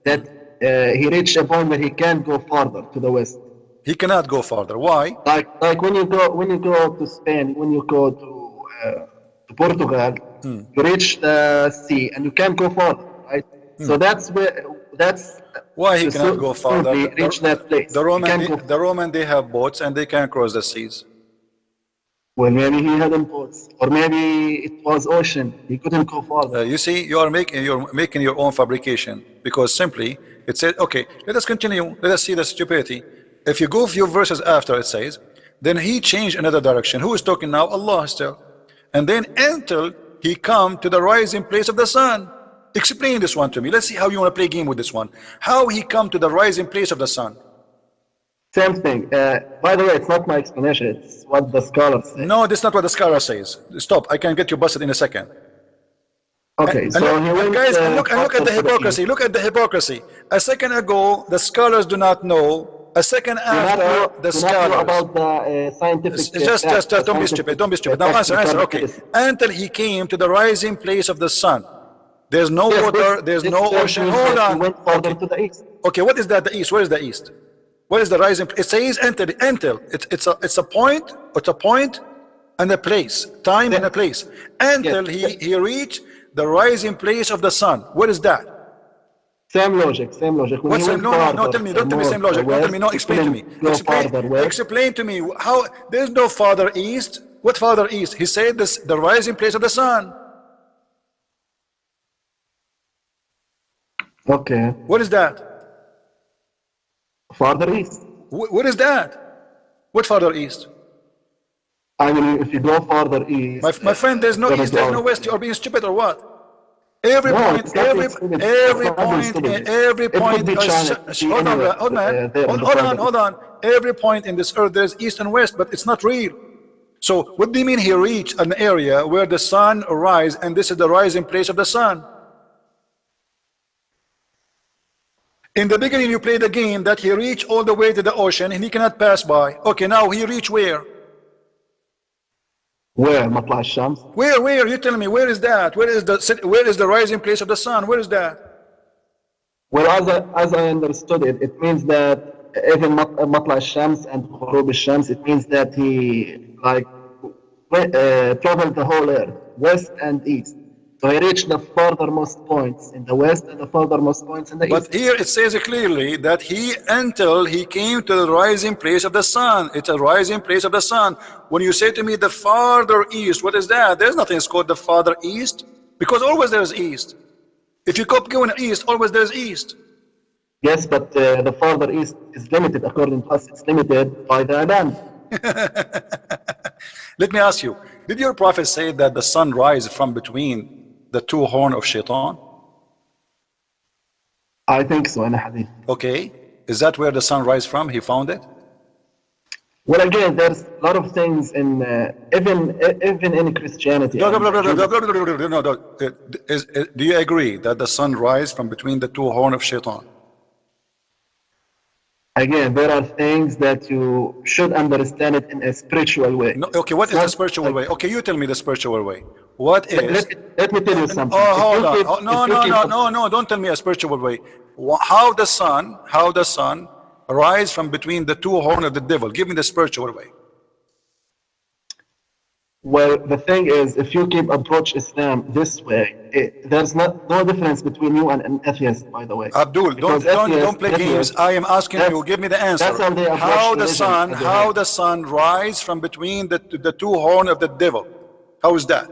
that he reached a point where he can't go farther to the west. He cannot go farther. Why? Like when you go to Spain, when you go to Portugal, you reach the sea and you can't go further, right? So that's Why he to cannot go farther? simply reach that place. The You can't go. the Roman, they have boats and they can cross the seas. Well, maybe he hadn't boats, or maybe it was ocean. He couldn't go farther. You see, you're making your own fabrication, because simply it says, okay, let us continue. Let us see the stupidity. If you go a few verses after, it says, then he changed another direction. Who is talking now? Allah still. And then until he come to the rising place of the sun. Explain this one to me. Let's see how you want to play game with this one. How he come to the rising place of the sun. Same thing. By the way, it's not my explanation. It's what the scholars say. No, that's not what the scholar says. Stop. I can get you busted in a second. Okay, so he went. Guys, and look at the after hypocrisy. Look at the hypocrisy. A second ago, the scholars do not know. A second after, the Do not know scholars. about the scientific. Just don't be stupid. Don't be stupid. Now answer. Okay. Until he came to the rising place of the sun. There's no water. There's no ocean. Hold on. He went further to the east. Okay. What is that? The east. Where is the east? What is the rising? It says until. It's a point. It's a point and a place. Time and a place. Until he reached the rising place of the sun. What is that? Same logic. When What's he no, went no, tell me, don't tell me same logic. Don't tell me, no, explain to me. Explain to me how there's no farther east. What farther east? He said this, the rising place of the sun. Okay. What is that? Farther east. What is that? What farther east? I mean, if you go farther east. My friend, there's no east, there's no west. You're being stupid or what? Every No, point, it's not every stupid. every It's not point, stupid. every It could point. be China. Hold on, hold man. Hold on. Every point in this earth, there's east and west, but it's not real. So what do you mean he reached an area where the sun rises, and this is the rising place of the sun? In the beginning, you played the game that he reached all the way to the ocean and he cannot pass by. Okay, now he reached where? Where? مطلع الشمس? Where? You tell me, where is that? Where is the rising place of the sun? Where is that? Well, as I understood it, it means that even مطلع الشمس and غروب الشمس, it means that he traveled the whole earth, west and east. So he reached the furthermost points in the west and the furthermost points in the east. But here it says clearly that until he came to the rising place of the sun. It's a rising place of the sun. When you say to me the farther east, what is that? There's nothing called the farther east, because always there's east. If you keep going east, always there's east. Yes, but the farther east is limited. According to us, it's limited by the land. Let me ask you, did your prophet say that the sun rises from between the two horns of Shaitan? I think so in a hadith. Okay, is that where the sun rises from? He found it? Well, again, there's a lot of things in even in Christianity. No. Do you agree that the sun rises from between the two horns of Shaitan? Again, there are things that you should understand it in a spiritual way. No, okay, what is the spiritual way? Okay, you tell me the spiritual way. What is? Let me tell you something. Oh, hold on. No, don't tell me a spiritual way. How the sun rise from between the two horns of the devil? Give me the spiritual way. Well, the thing is, if you keep approach Islam this way, there's no difference between you and an atheist, by the way. Abdul, don't play games. I am asking you, give me the answer. That's how they approach How the sun rise from between the two horns of the devil? How is that?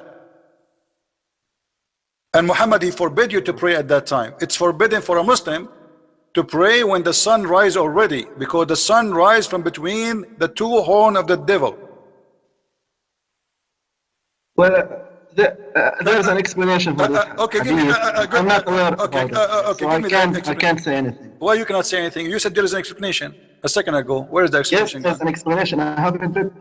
And Muhammad, he forbid you to pray at that time. It's forbidden for a Muslim to pray when the sun rises already, because the sun rises from between the two horns of the devil. Well, there's an explanation for this. Okay, give me. I'm not aware of it, okay, so give me I can't say anything. Why you cannot say anything? You said there is an explanation a second ago. Where is the Yes, explanation? there's an explanation. I haven't read.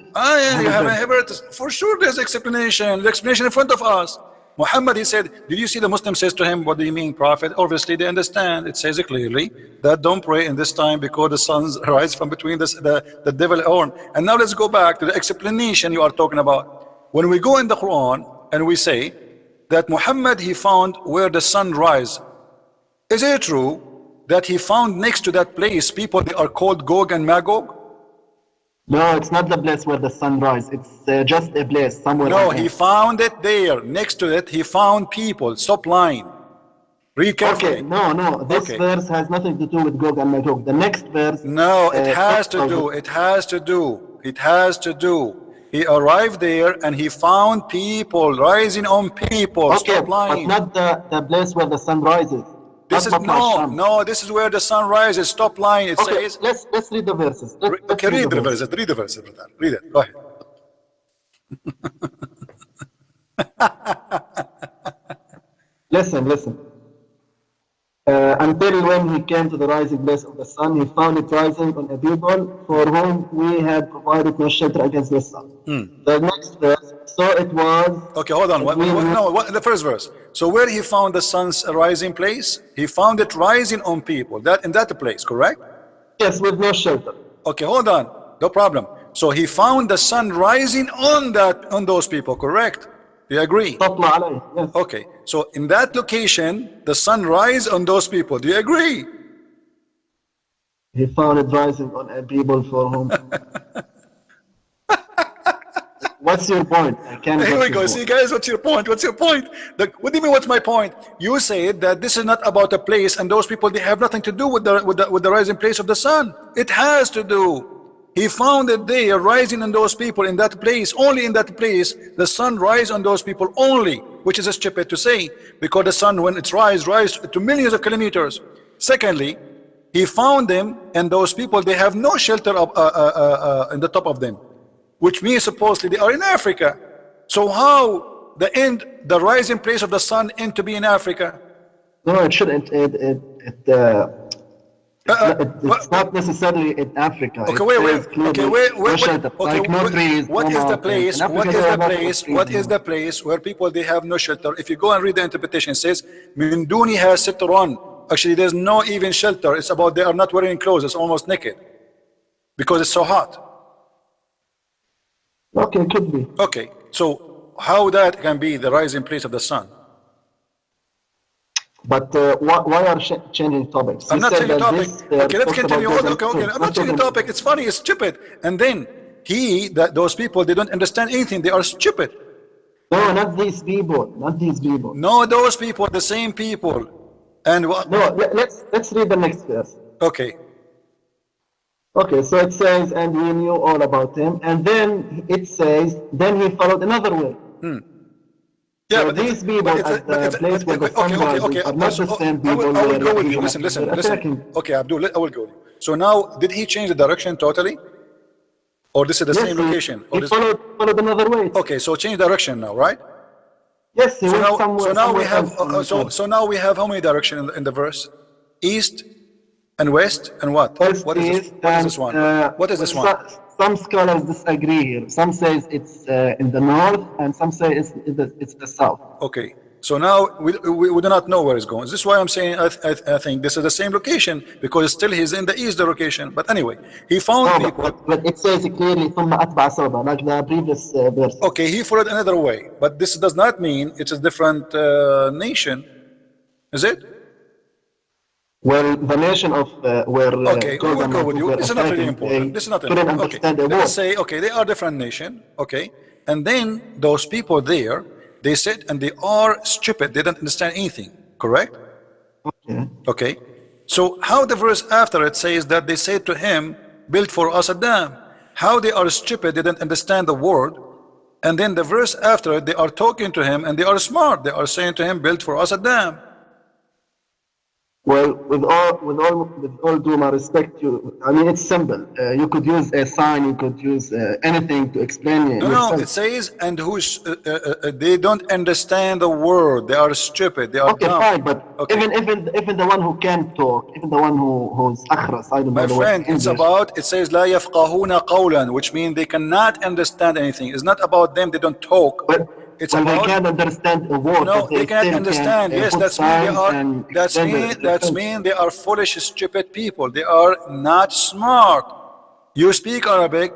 You haven't heard it. For sure there's explanation. The explanation in front of us. Muhammad, he said, did you see the Muslim says to him, what do you mean, Prophet? Obviously they understand. It says clearly that don't pray in this time because the sun rises from between the devil horn. And now let's go back to the explanation you are talking about. When we go in the Quran and we say that Muhammad, he found where the sun rises, is it true that he found next to that place people that are called Gog and Magog? No, it's not the place where the sun rises. It's just a place somewhere. No, on he Earth. found it there. Next to it, he found people. Stop lying. Read carefully. Okay, no. This Okay. verse has nothing to do with Gog and Magog. The next verse. No, it has to talks do. about- It has to do. It has to do. He arrived there and he found people rising on people. Okay, Stop but lying. not the place where the sun rises. This is Not Matla Sham. no. This is where the sun rises. Stop lying. It Okay, says. let's read the verses. Let's Okay, read the verses. Read the verses, brother. Read it. Go ahead. Listen. Until when he came to the rising place of the sun, he found it rising on a people for whom we had provided no shelter against the sun. The next verse, so it was. Okay, hold on. The first verse. So where he found the sun's rising place, he found it rising on people. That in that place, correct? Yes, with no shelter. Okay, hold on. No problem. So he found the sun rising on those people, correct? Do you agree? تطلع عليه. Yes. Okay. So in that location, the sun rise on those people. Do you agree? He found it rising on a people for whom. What's your point? I can't. Here get we your go. point. See, guys, what's your point? What's your point? What do you mean? What's my point? You said that this is not about a place, and those people, they have nothing to do with the rising place of the sun. It has to do. He found it there, rising on those people in that place. Only in that place, the sun rise on those people only, which is stupid to say, because the sun, when it rise to millions of kilometers. Secondly, he found them, and those people, they have no shelter up in the top of them, which means supposedly they are in Africa. So how the rising place of the sun end to be in Africa? No, it shouldn't. It's not necessarily in Africa. Okay, It wait. says clearly Okay, no shelter, like no trees, what no is the mountains. place? In Africa, What is there the are lots of place? trees, What is the place where people they have no shelter? If you go and read the interpretation, it says min duniha sitran. Actually, there's no even shelter. It's about they are not wearing clothes. It's almost naked because it's so hot. Okay, could be. Okay, so how that can be the rising place of the sun? But why are changing topics? I'm You not said changing that topic. this, Okay, let's talks about continue. Gog and Okay, Magog. I'm not changing topic. It's funny. It's stupid. And then those people, they don't understand anything. They are stupid. No, not these people. Not these people. No, those people, the same people. And what? No, let's read the next verse. Okay. Okay, so it says, and we knew all about him, and then it says, then he followed another way. Yeah, So but these people at the place where the sun rises are not the same people. I will go with where you. they're Listen. attacking. Okay, Abdul, I will go with you. So now, did he change the direction totally? Or this is the Yes, same location? Or he this... followed another way. Okay, so change direction now, right? Yes, he went somewhere. So now we have else. so now we have how many directions in the verse? East and west and what? First What is this? is, What is this one? What is this one? Some scholars disagree here. Some says it's in the north, and some say it's the south. Okay. So now we do not know where it's going. This is why I'm saying I think this is the same location because still he's in the east location. But anyway, he found people. But it says clearly ثم أتبع سببا, like the previous verse. Okay, he followed another way, but this does not mean it's a different nation, is it? Well, the nation of where Okay, we will go with you. This is not really important. This is not important. Okay, let's say okay, they are different nation. Okay, and then those people there, they said, and they are stupid. They don't understand anything. Correct? Okay. Okay. So how the verse after it says that they said to him, "Build for us a dam." How they are stupid? They don't understand the word. And then the verse after it, they are talking to him, and they are smart. They are saying to him, "Build for us a dam." Well, with all due my respect, I mean, it's simple. You could use a sign, you could use anything to explain it. No, it says, and who's they don't understand the word. They are stupid. They are okay, dumb. fine, but Okay. even the one who can't talk, even the one who's akhras, I don't My know the word friend, in it's English. about, it says, لا يفقهون قولا, which means they cannot understand anything. It's not about them, they don't talk. But It's when they about, can't understand a word, no, but they still can't understand. can, Yes, put that's mean they signs are, and that's explain mean they are foolish, stupid people. They are not smart. You speak Arabic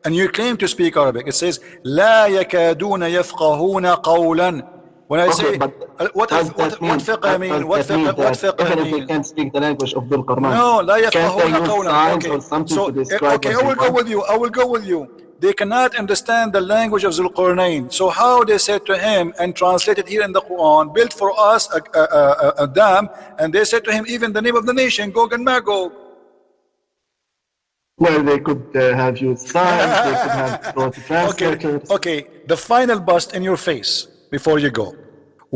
and you claim to speak Arabic. It says, لا يكادون يفقهون قولا. When I Okay, say but what does that mean, fiqh mean? What does that mean fiqh that even if they mean? can't speak the language of Dhul Qarnayn, No, لا can't they يفقهون use قولا. signs Okay, or something so to describe okay, what I they will go want? with you. I will go with you. They cannot understand the language of Zulqarnain. So how they said to him and translated here in the Quran, built for us a dam, and they said to him even the name of the nation, Gog and Magog. Well, they could have used signs, they could have brought Okay, translators. okay. The final bust in your face before you go.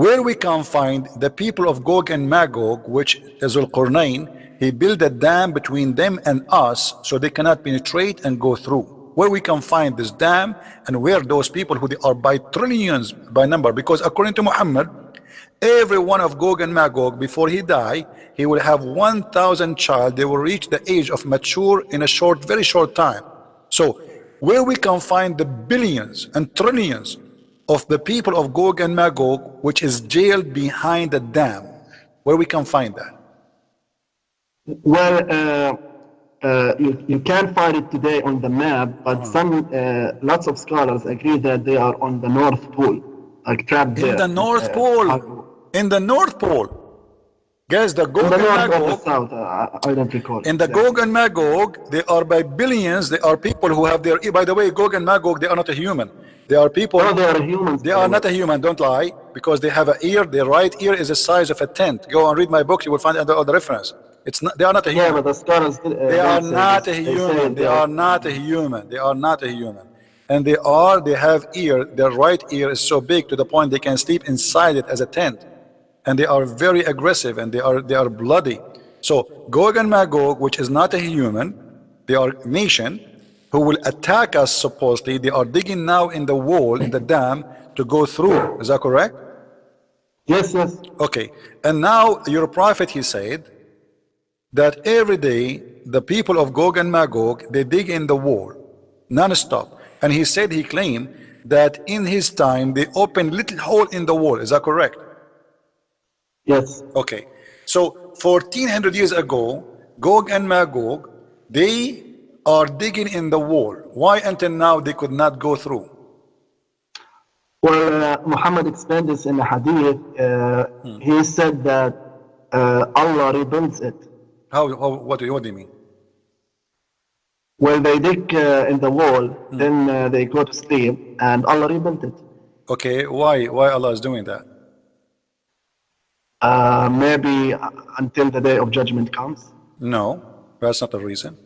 Where we can find the people of Gog and Magog, which is Zulqarnain, he built a dam between them and us so they cannot penetrate and go through. Where we can find this dam and where those people who they are by trillions by number, because according to Muhammad, every one of Gog and Magog before he die, he will have 1,000 child. They will reach the age of mature in a short, very short time. So where we can find the billions and trillions of the people of Gog and Magog, which is jailed behind the dam, where we can find that? Well, you can find it today on the map, but lots of scholars agree that they are on the North Pole, like trapped there. In the North Pole. In the North Pole. Guys, the In Gog the and north or the Magog. south, I don't recall. In the exactly. Gog and Magog, they are by billions. They are people who have their ear. By the way, Gog and Magog, they are not a human. They are people. No, they are humans. They are not a human. Don't lie, because they have an ear. Their right ear is the size of a tent. Go and read my book. You will find the reference. It's not. They are not a Yeah, human. but the scholars They are say not this. a They say human. They that are not a human. They are not a human. And they have ear. Their right ear is so big to the point they can sleep inside it as a tent. And they are very aggressive and they are bloody. So Gog and Magog, which is not a human, they are a nation who will attack us supposedly. They are digging now in the wall, in the dam, to go through. Is that correct? Yes, yes. Okay. And now your prophet, he said that every day the people of Gog and Magog, they dig in the wall non-stop. And he said, he claimed that in his time they opened little hole in the wall. Is that correct? Yes. Okay. So 1400 years ago, Gog and Magog, they are digging in the wall. Why until now they could not go through? Well, Muhammad explained this in the hadith. He said that Allah rebuilds it. What do you mean? Well, they dig in the wall, then they go to sleep, and Allah rebuilt it. Okay, why Allah is doing that? Maybe until the day of judgment comes. No, that's not the reason.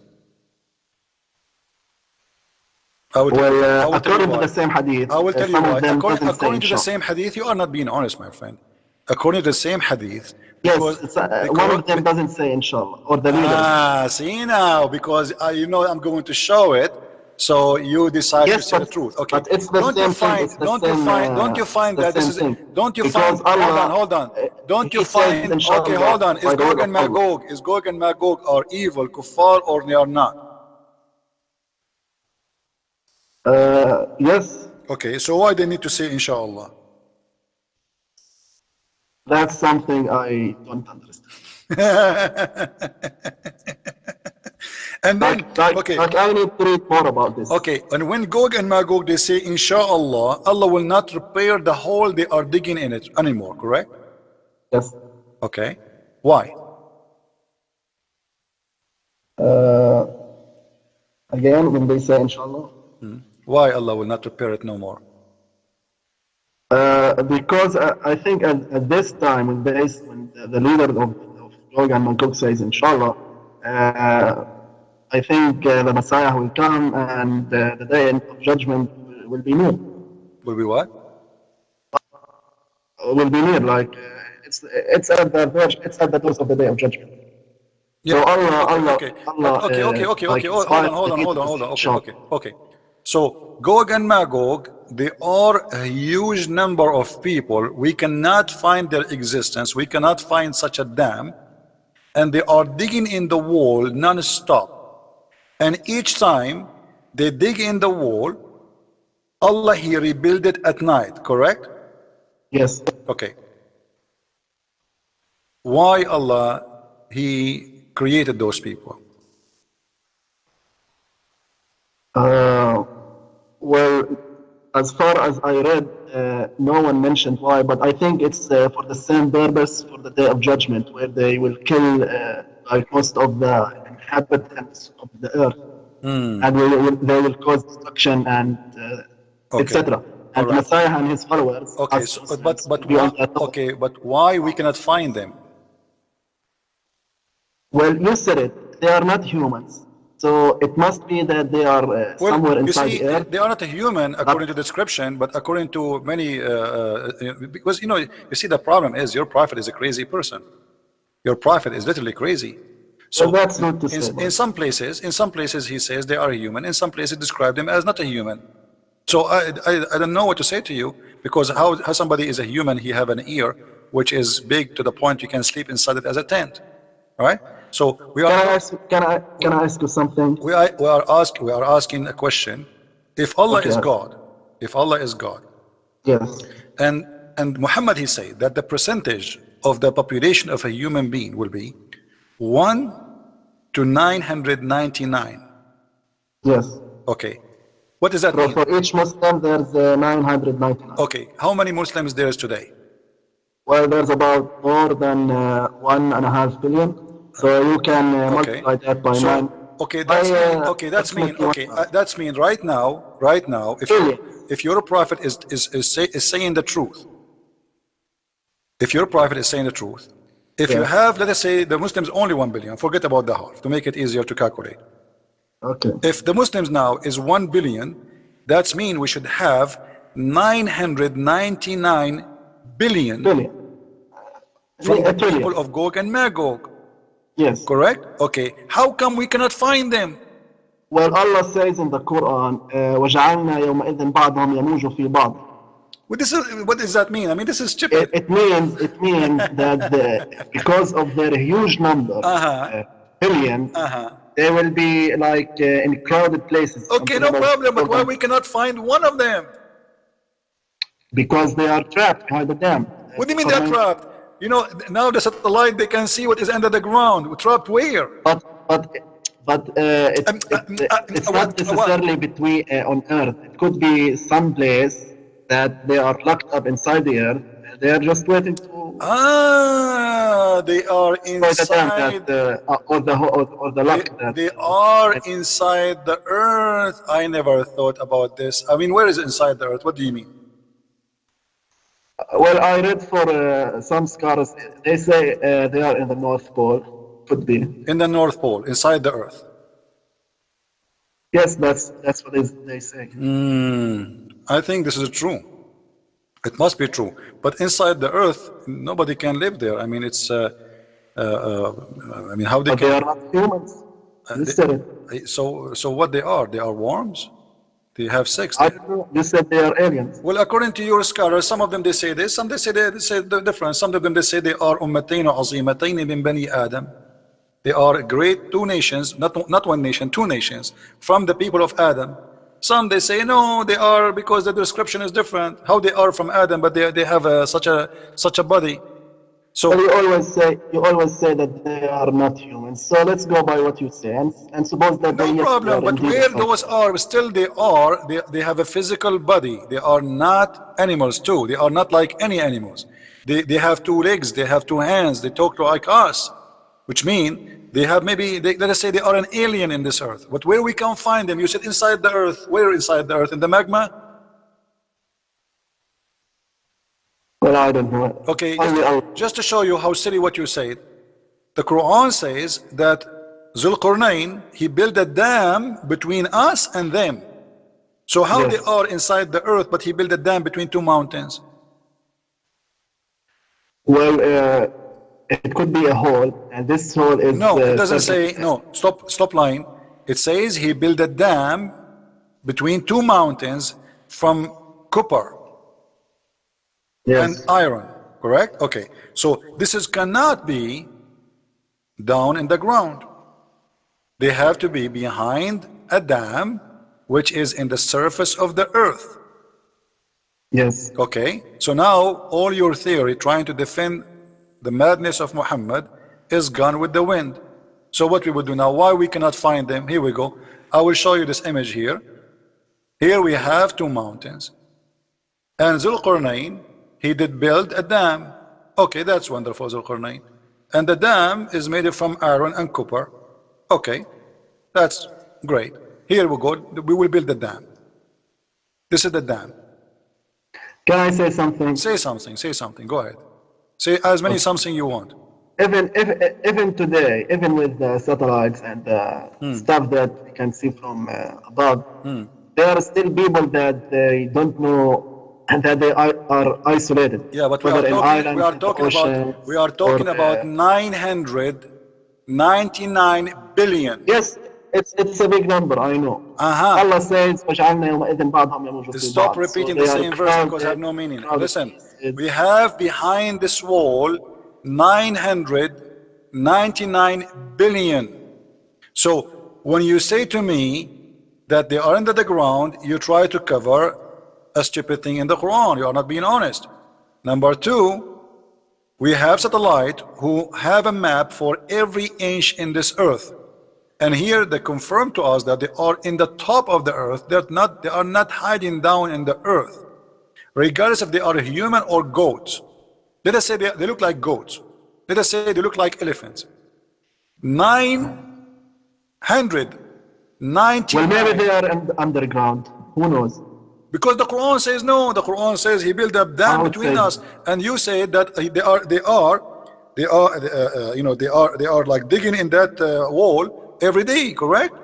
I will tell you According to why. the same hadith, I will tell you some why. of them doesn't say According to the inshallah. same hadith, you are not being honest, my friend. According to the same hadith, Yes, because one of them doesn't say inshallah, or the leader. see now, because you know I'm going to show it, so you decide Yes, to say the but- truth. Okay. but it's the don't same you thing, find? it's the Don't same, you find? Don't you find the that this same is? thing. Don't you Because find? Allah, hold on. Don't He you says, find? inshallah, Okay, hold on. Is by the Gog word and of Allah. Magog? Is Gog and Magog are evil, kuffar, or they are not? Yes, Okay, so why they need to say inshallah? that's something I don't understand. And then, okay. Like I need to read more about this. Okay, and when Gog and Magog, they say, Inshallah, Allah will not repair the hole they are digging in it anymore, correct? Yes. Okay. Why? Again, when they say inshallah. Why Allah will not repair it no more? Because I think at this time, when the leader of Gog and Magog says inshallah, I think the Messiah will come and the day of judgment will be near. Will be what? Will be near, like it's at the verge, it's at the doors of the day of judgment. Yeah, So Allah, okay. Allah, Okay. like, Hold on. Okay. So Gog and Magog, they are a huge number of people. We cannot find their existence. We cannot find such a dam, and they are digging in the wall non-stop. And each time they dig in the wall, Allah He rebuild it at night. Correct? Yes. Okay.Hy Allah He created those people? Well, as far as I read, no one mentioned why, but I think it's for the same purpose for the Day of Judgment, where they will kill like most of the inhabitants of the earth, and they will cause destruction and Okay. etc. And Alright. Messiah and his followers. Okay, as so, Muslims, but will be why, on that top. okay, but why we cannot find them? Well, you said it. They are not humans, so it must be that they are somewhere you inside see, the earth. they are not a human according to the description, but according to many, because you see, the problem is your prophet is a crazy person. Your prophet is literally crazy. So Well, that's not to say. in some places he says they are human. In some places describe them as not a human. So I don't know what to say to you, because how somebody is a human, he have an ear which is big to the point you can sleep inside it as a tent. All right. So we are. Can I ask you something? We are asking a question. If Allah Okay. is God, Yes. and Muhammad, he said that the percentage of the population of a human being will be 1 to 999. Yes. Okay. What does that So mean? for each Muslim, there's 999. Okay. How many Muslims there is today? Well, there's about more than 1.5 billion. So you can multiply that by 9. Okay, that's mean right now, if your prophet is saying the truth, if your prophet is saying the truth, if you have, let us say, the Muslims only 1 billion, forget about the half to make it easier to calculate. Okay. If the Muslims now is 1 billion, that's mean we should have 999 billion from the people of Gog and Magog. Yes. Correct? Okay. How come we cannot find them? Well, Allah says in the Quran, وَجَعَلْنَا يَوْمَئِذٍ بَعْضَهُمْ يَمُوجُ فِي بَعْضٍ. What does that mean? I mean, this is stupid. It means that because of their huge number, billions, they will be like in crowded places. Okay, no problem, but why we cannot find one of them? Because they are trapped behind the dam. What do you mean they're trapped? You know, now the satellite, they can see what is under the ground. We're trapped where? But it's not necessarily between on Earth. It could be some place that they are locked up inside the Earth. They are just waiting to. They are inside. Or the lock. They are inside the Earth. I never thought about this. I mean, where is it inside the Earth? What do you mean? Well, I read for some scholars. They say they are in the North Pole. Could be in the North Pole, inside the Earth. Yes, that's what they say. I think this is true. It must be true. But inside the Earth, nobody can live there. I mean, it's. I mean, how they but can? They are not humans. So what they are? They are worms. They have sex. You said they are aliens. Well, according to your scholars, some of them they say this, some they say the different. Some of them they say they are ummatayn azimatayn min bani Adam. They are great two nations, not one nation, two nations from the people of Adam. Some they say no, they are because the description is different. How they are from Adam, but they have such a body. So you always say that they are not humans. So let's go by what you say and suppose that no problem. But where those are, still they have a physical body. They are not animals too. They are not like any animals. They have two legs. They have two hands. They talk like us, which mean they have let us say they are an alien in this earth. But where we can find them? You said inside the earth. Where inside the earth? In the magma? Well, I don't know. Okay, just to show you how silly what you said, the Quran says that Zulqarnain, he built a dam between us and them. So how they are inside the earth, but he built a dam between two mountains? Well, it could be a hole, and this hole is... No, it doesn't say, no, stop lying. It says he built a dam between two mountains from copper. And iron, correct? Okay, so this cannot be down in the ground. They have to be behind a dam which is in the surface of the earth. Yes. Okay, so now all your theory trying to defend the madness of Muhammad is gone with the wind. So what we would do now, why we cannot find them? Here we go. I will show you this image here. Here we have two mountains. And Zulqarnain, he did build a dam. Okay, that's wonderful, Zulqarnain. And the dam is made from iron and copper. Okay, that's great. Here we go, we will build the dam. This is the dam. Can I say something? Say something, go ahead. Say as many something you want. Even today, even with satellites and stuff that we can see from above, there are still people that they don't know and that they are isolated. Yeah, but we are talking about 999 billion. Yes, it's a big number, I know. Allah says, وَجَعَلْنَا يَوْمَئِذٍ بَعْضَهُمْ يَمُوجُ فِي Stop بَعْضٍ. repeating So the they same are verse because crowded, it have no meaning. crowded. Listen, It's- we have behind this wall 999 billion. So when you say to me that they are under the ground, you try to cover a stupid thing in the Quran. You are not being honest. Number two, we have satellite who have a map for every inch in this earth. And here they confirm to us that they are in the top of the earth. They are not hiding down in the earth. Regardless if they are human or goats. Let us say they look like goats. Let us say they look like elephants. 999. Well, maybe they are underground. Who knows? Because the Quran says no. The Quran says He built a dam between us, and you say that they are like digging in that wall every day. Correct?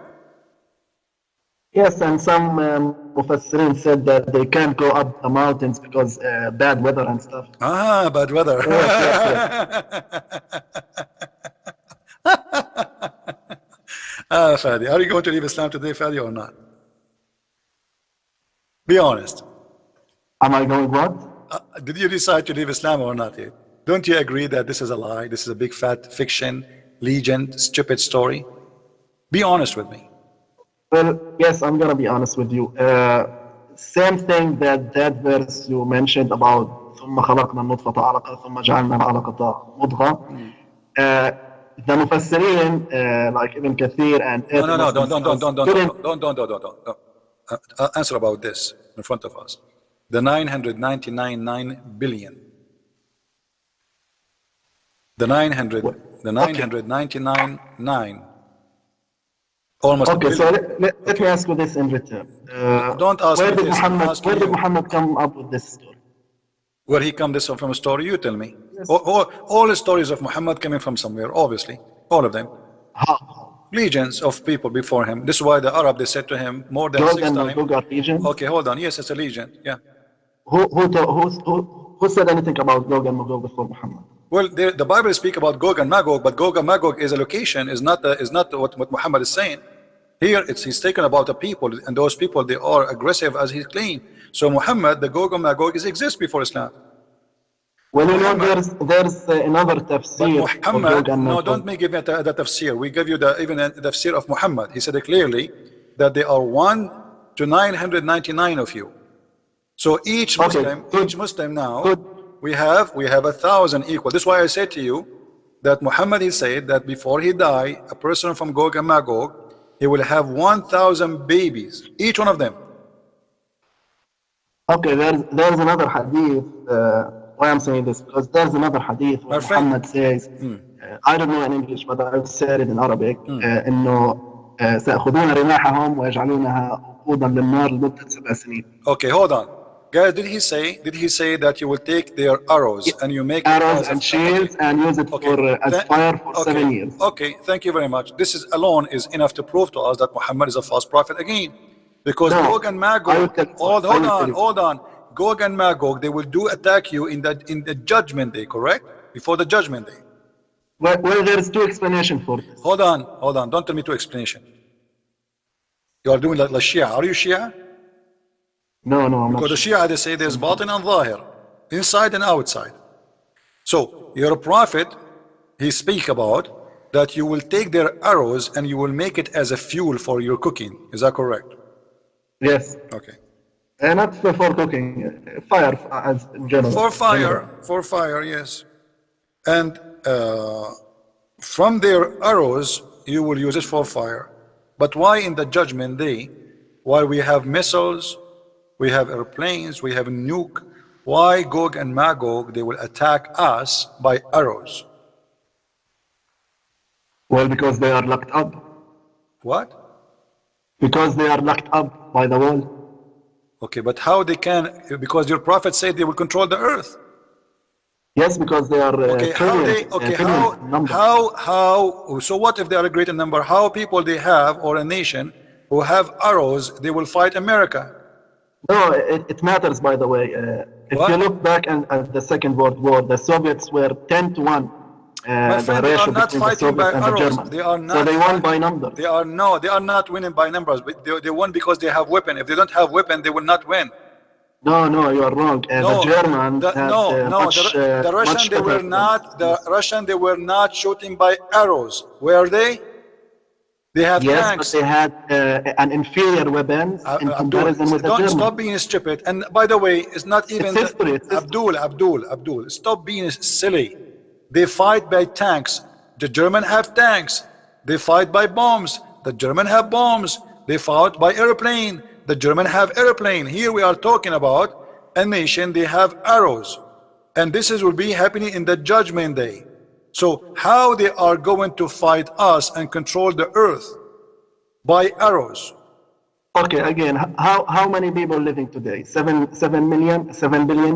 Yes, and some Mufassirin said that they can't go up the mountains because bad weather and stuff. Ah, bad weather. Fadi, are you going to leave Islam today, Fadi, or not? Be honest. Am I going what? Did you decide to leave Islam or not yet? Don't you agree that this is a lie? This is a big fat fiction, legend, stupid story? Be honest with me. Well, yes, I'm gonna be honest with you. Same thing that verse you mentioned about ثم خلقنا النطفة علقة ثم جعلنا العلقة مضغة. The Mufassirin, like Ibn Kathir and No, don't. Answer about this in front of us. The 999 billion. The 999 almost. Okay, so let me ask you this in return. Don't ask where me did this. Where did Muhammad come up with this story? Where he come this from a story? You tell me. Yes. All the stories of Muhammad coming from somewhere, obviously, all of them. How? Legions of people before him. This is why the Arab, they said to him more than 6 times. Okay, hold on. Yes, it's a legion. Yeah. Who said anything about Gog and Magog before Muhammad? Well, the Bible speaks about Gog and Magog, but Gog and Magog is a location, is not what Muhammad is saying. Here, he's taken about the people, and those people, they are aggressive as he claimed. So Muhammad, the Gog and Magog, exists before Islam. Well, you know, there's another tafsir. But Muhammad, no, don't give me the tafsir. We give you even the tafsir of Muhammad. He said clearly that there are 1 to 999 of you. So each Muslim now, we have 1,000 equal. This is why I said to you that Muhammad, he said that before he died, a person from Gog and Magog, he will have 1,000 babies, each one of them. Okay, there's another hadith. Why I'm saying this? Because there's another hadith where Muhammad says, I don't know in English, but I've said it in Arabic, إنه سيأخذون رماحهم ويجعلونها وقودا للنار لمدة 7 سنين. Okay, hold on. Guys, did he say that you will take their arrows and you make arrows and shields and use it as fire for 7 years? Okay, thank you very much. This is alone is enough to prove to us that Muhammad is a false prophet again. Because Gog and Magog, hold on. Gog and Magog, they will attack you in the judgment day, correct? Before the judgment day. Well, there's 2 explanations for this. Hold on. Don't tell me 2 explanations. You are doing like Shia. Are you Shia? No, I'm not. Because the Shia, they say there's batin and zahir, inside and outside. So your prophet, he speak about that you will take their arrows and you will make it as a fuel for your cooking. Is that correct? Yes. Okay. Not for cooking, fire as in general. For fire, yes. And from their arrows, you will use it for fire. But why in the judgment day, while we have missiles, we have airplanes, we have nuke. Why Gog and Magog, they will attack us by arrows? Well, because they are locked up. What? Because they are locked up by the wall. Okay, but how they can, because your prophet said they will control the earth. Yes, because they are Okay, how they, okay, how, so what if they are a greater number? How people they have, or a nation who have arrows, they will fight America? No, it matters, by the way. If What? you look back at the Second World War, the Soviets were 10 to 1. My friend, they are not fighting by arrows. They are not. So they won by numbers. They are they are not winning by numbers. But they won because they have weapon. If they don't have weapon, they will not win. No, you are wrong. The Germans had the Russian they were not. The Russian they were not shooting by arrows. Were they? They have tanks. But they had an inferior weapon in comparison with the Germans. Stop being stupid. And by the way, it's not even it's history. Abdul. Stop being silly. They fight by tanks. The German have tanks. They fight by bombs. The German have bombs. They fought by airplane. The German have airplane. Here we are talking about a nation, they have arrows. And this will be happening in the judgment day. So how they are going to fight us and control the earth? By arrows. Okay, again, how many people living today? 7 billion,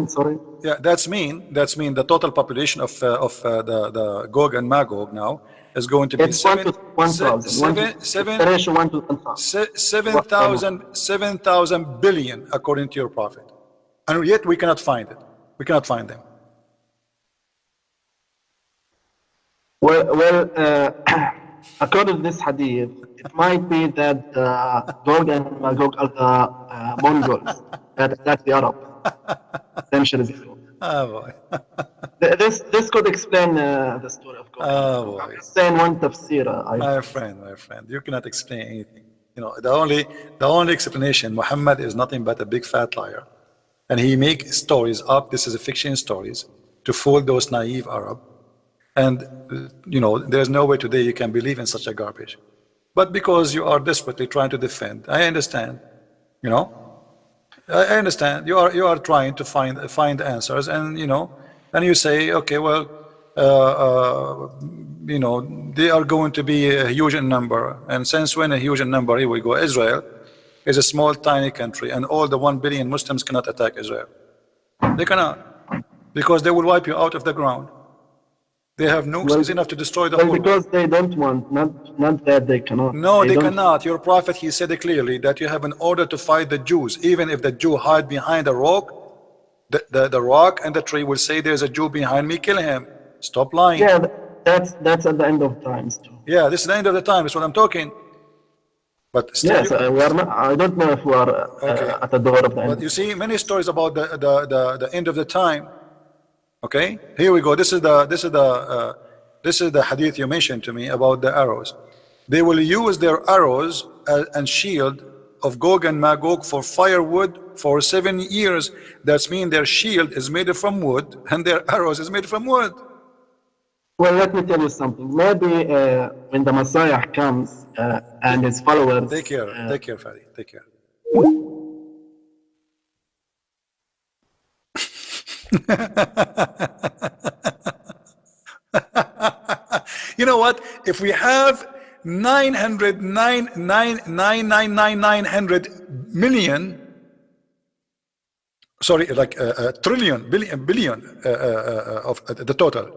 sorry? Yeah, that's mean the total population of the Gog and Magog now is going to be it's 1 to 1,000. 7,000 billion according to your prophet. And yet we cannot find it. We cannot find them. Well, according to this hadith, it might be that Gog and Magog are the Mongols. That's the Arab. Centuries ago. Oh boy. This could explain the story of Gog. Oh boy. I'm saying one tafsir. My friend, you cannot explain anything. You know, the only explanation, Muhammad is nothing but a big fat liar. And he makes stories up, this is a fiction stories, to fool those naive Arab. And, you know, there's no way today you can believe in such a garbage. But because you are desperately trying to defend, I understand, you know, I understand. You are trying to find answers, and, you know, and you say, okay, well, you know, they are going to be a huge in number. And since when a huge in number, here we go, Israel is a small, tiny country, and all the 1 billion Muslims cannot attack Israel. They cannot, because they will wipe you out of the ground. They have nukes, it's enough to destroy the whole world. Because they don't want, not that they cannot. No, they cannot. Your prophet, he said it clearly that you have an order to fight the Jews. Even if the Jew hide behind a rock, the rock and the tree will say, there's a Jew behind me, kill him. Stop lying. Yeah, that's at the end of times too. Yeah, this is the end of the time, that's what I'm talking. But still, yes, we are not, I don't know if we are at the door of the end. But you see many stories about the end of the time. Okay, here we go. This is the hadith you mentioned to me about the arrows. They will use their arrows and shield of Gog and Magog for firewood for 7 years. That means their shield is made from wood and their arrows is made from wood. Well, let me tell you something. Maybe when the Messiah comes and his followers. Take care, Fadi. Take care. You know what? If we have 900 million, sorry, like a trillion, billion of the total.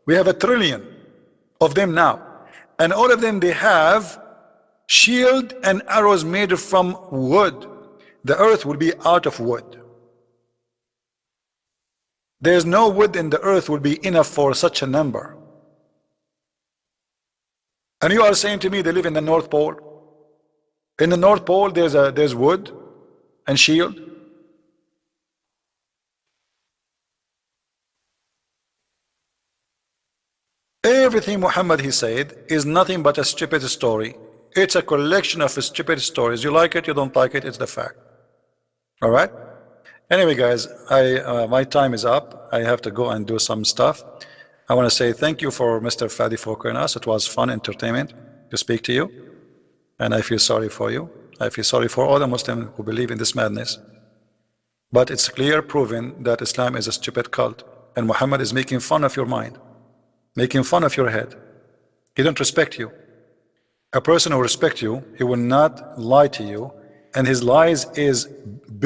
We have 1 trillion of them now, and all of them, they have shield and arrows made from wood. The earth will be out of wood. There's no wood in the earth will be enough for such a number. And you are saying to me they live in the North Pole? In the North Pole there's wood and shield. Everything Muhammad he said is nothing but a stupid story. It's a collection of stupid stories. You like it, you don't like it, it's the fact. All right? Anyway, guys, my time is up. I have to go and do some stuff. I want to say thank you for Mr. Fadi for calling us. It was fun entertainment to speak to you. And I feel sorry for you. I feel sorry for all the Muslims who believe in this madness. But it's clear proven that Islam is a stupid cult, and Muhammad is making fun of your mind, making fun of your head. He don't respect you. A person who respects you, he will not lie to you, and his lies is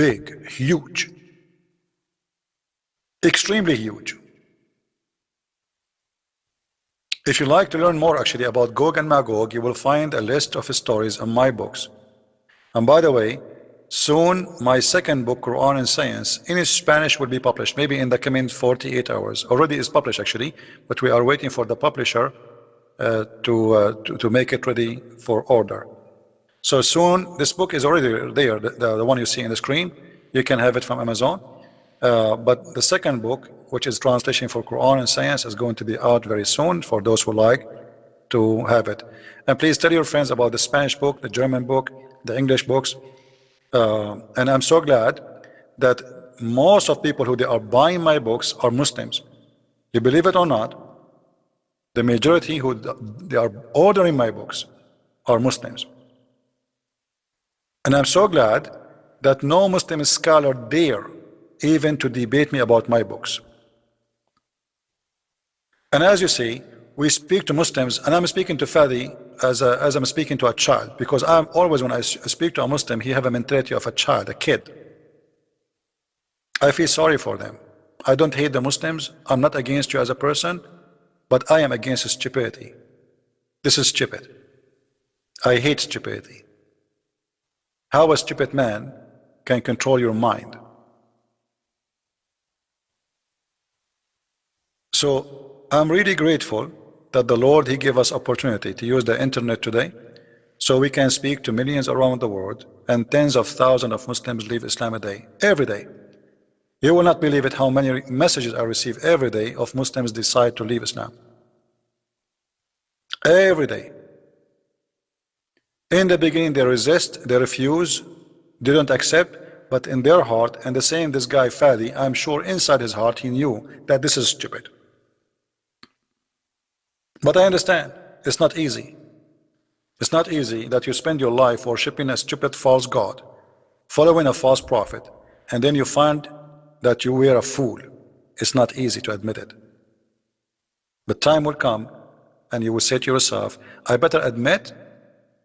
big, huge, extremely huge. If you like to learn more actually about Gog and Magog, you will find a list of stories in my books. And by the way, soon my second book, Quran and Science, in Spanish will be published, maybe in the coming 48 hours. Already is published actually, but we are waiting for the publisher to make it ready for order. So soon, this book is already there, the one you see on the screen. You can have it from Amazon. But the second book, which is translation for Quran and Science, is going to be out very soon for those who like to have it. And please tell your friends about the Spanish book, the German book, the English books. And I'm so glad that most of people who they are buying my books are Muslims. You believe it or not, the majority who they are ordering my books are Muslims. And I'm so glad that no Muslim scholar dare even to debate me about my books. And as you see, we speak to Muslims, and I'm speaking to Fadi as I'm speaking to a child, because I'm always, when I speak to a Muslim, he have a mentality of a child, a kid. I feel sorry for them. I don't hate the Muslims. I'm not against you as a person, but I am against stupidity. This is stupid. I hate stupidity. How a stupid man can control your mind. So I'm really grateful that the Lord, He gave us opportunity to use the internet today so we can speak to millions around the world, and tens of thousands of Muslims leave Islam a day, every day. You will not believe it how many messages I receive every day of Muslims decide to leave Islam. Every day. In the beginning they resist, they refuse, they don't accept, but in their heart, and the same this guy Fadi, I'm sure inside his heart he knew that this is stupid. But I understand, it's not easy. It's not easy that you spend your life worshiping a stupid false god, following a false prophet, and then you find that you were a fool. It's not easy to admit it. But time will come and you will say to yourself, I better admit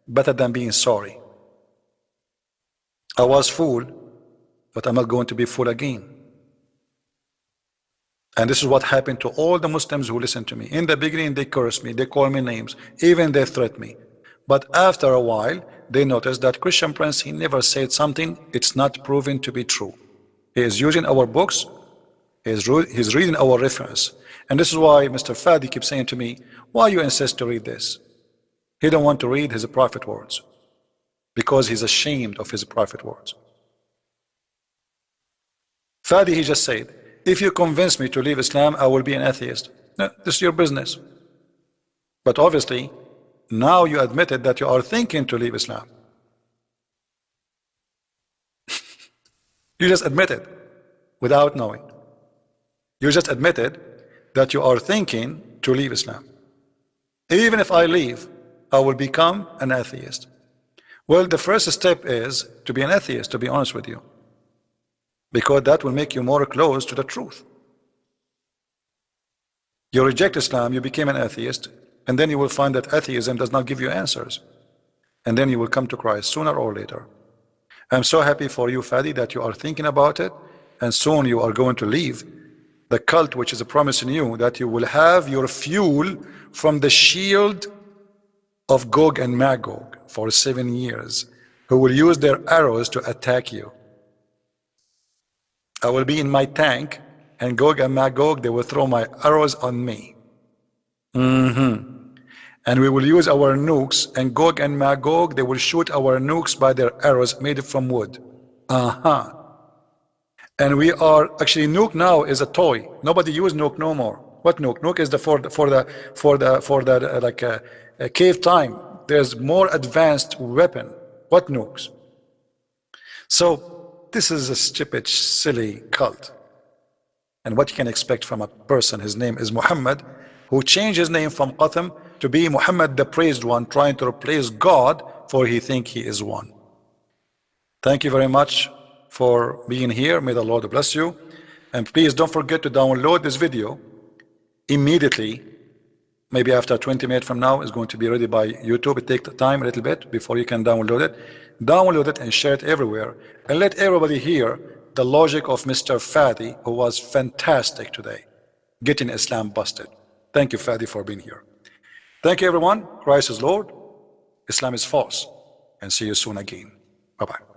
better than being sorry. I was fool, but I'm not going to be fool again. And this is what happened to all the Muslims who listen to me. In the beginning they curse me, they call me names, even they threat me. But after a while they notice that Christian Prince, he never said something it's not proven to be true. He is using our books, he's reading our reference. And this is why Mr. Fadi keeps saying to me, why you insist to read this? He don't want to read his prophet words because he's ashamed of his prophet words. Fadi, he just said, if you convince me to leave Islam, I will be an atheist. No, this is your business. But obviously, now you admitted that you are thinking to leave Islam. You just admitted without knowing. You just admitted that you are thinking to leave Islam. Even if I leave, I will become an atheist. Well, the first step is to be an atheist, to be honest with you, because that will make you more close to the truth. You reject Islam, you became an atheist, and then you will find that atheism does not give you answers. And then you will come to Christ sooner or later. I'm so happy for you, Fadi, that you are thinking about it, and soon you are going to leave the cult which is promising you that you will have your fuel from the shield of Gog and Magog for 7 years, who will use their arrows to attack you. I will be in my tank, and Gog and Magog, they will throw my arrows on me. And we will use our nukes, and Gog and Magog, they will shoot our nukes by their arrows made from wood. And we are actually, nuke now is a toy. Nobody use nuke no more. What nuke? Nuke is for the like a cave time. There's more advanced weapon. What nukes? So this is a stupid, silly cult. And what you can expect from a person, his name is Muhammad, who changed his name from Qatham to be Muhammad the praised one, trying to replace God, for he think he is one. Thank you very much for being here. May the Lord bless you. And please don't forget to download this video immediately. Maybe after 20 minutes from now, it's going to be ready by YouTube. It takes time a little bit before you can download it. Download it and share it everywhere. And let everybody hear the logic of Mr. Fadi, who was fantastic today, getting Islam busted. Thank you, Fadi, for being here. Thank you, everyone. Christ is Lord. Islam is false. And see you soon again. Bye-bye.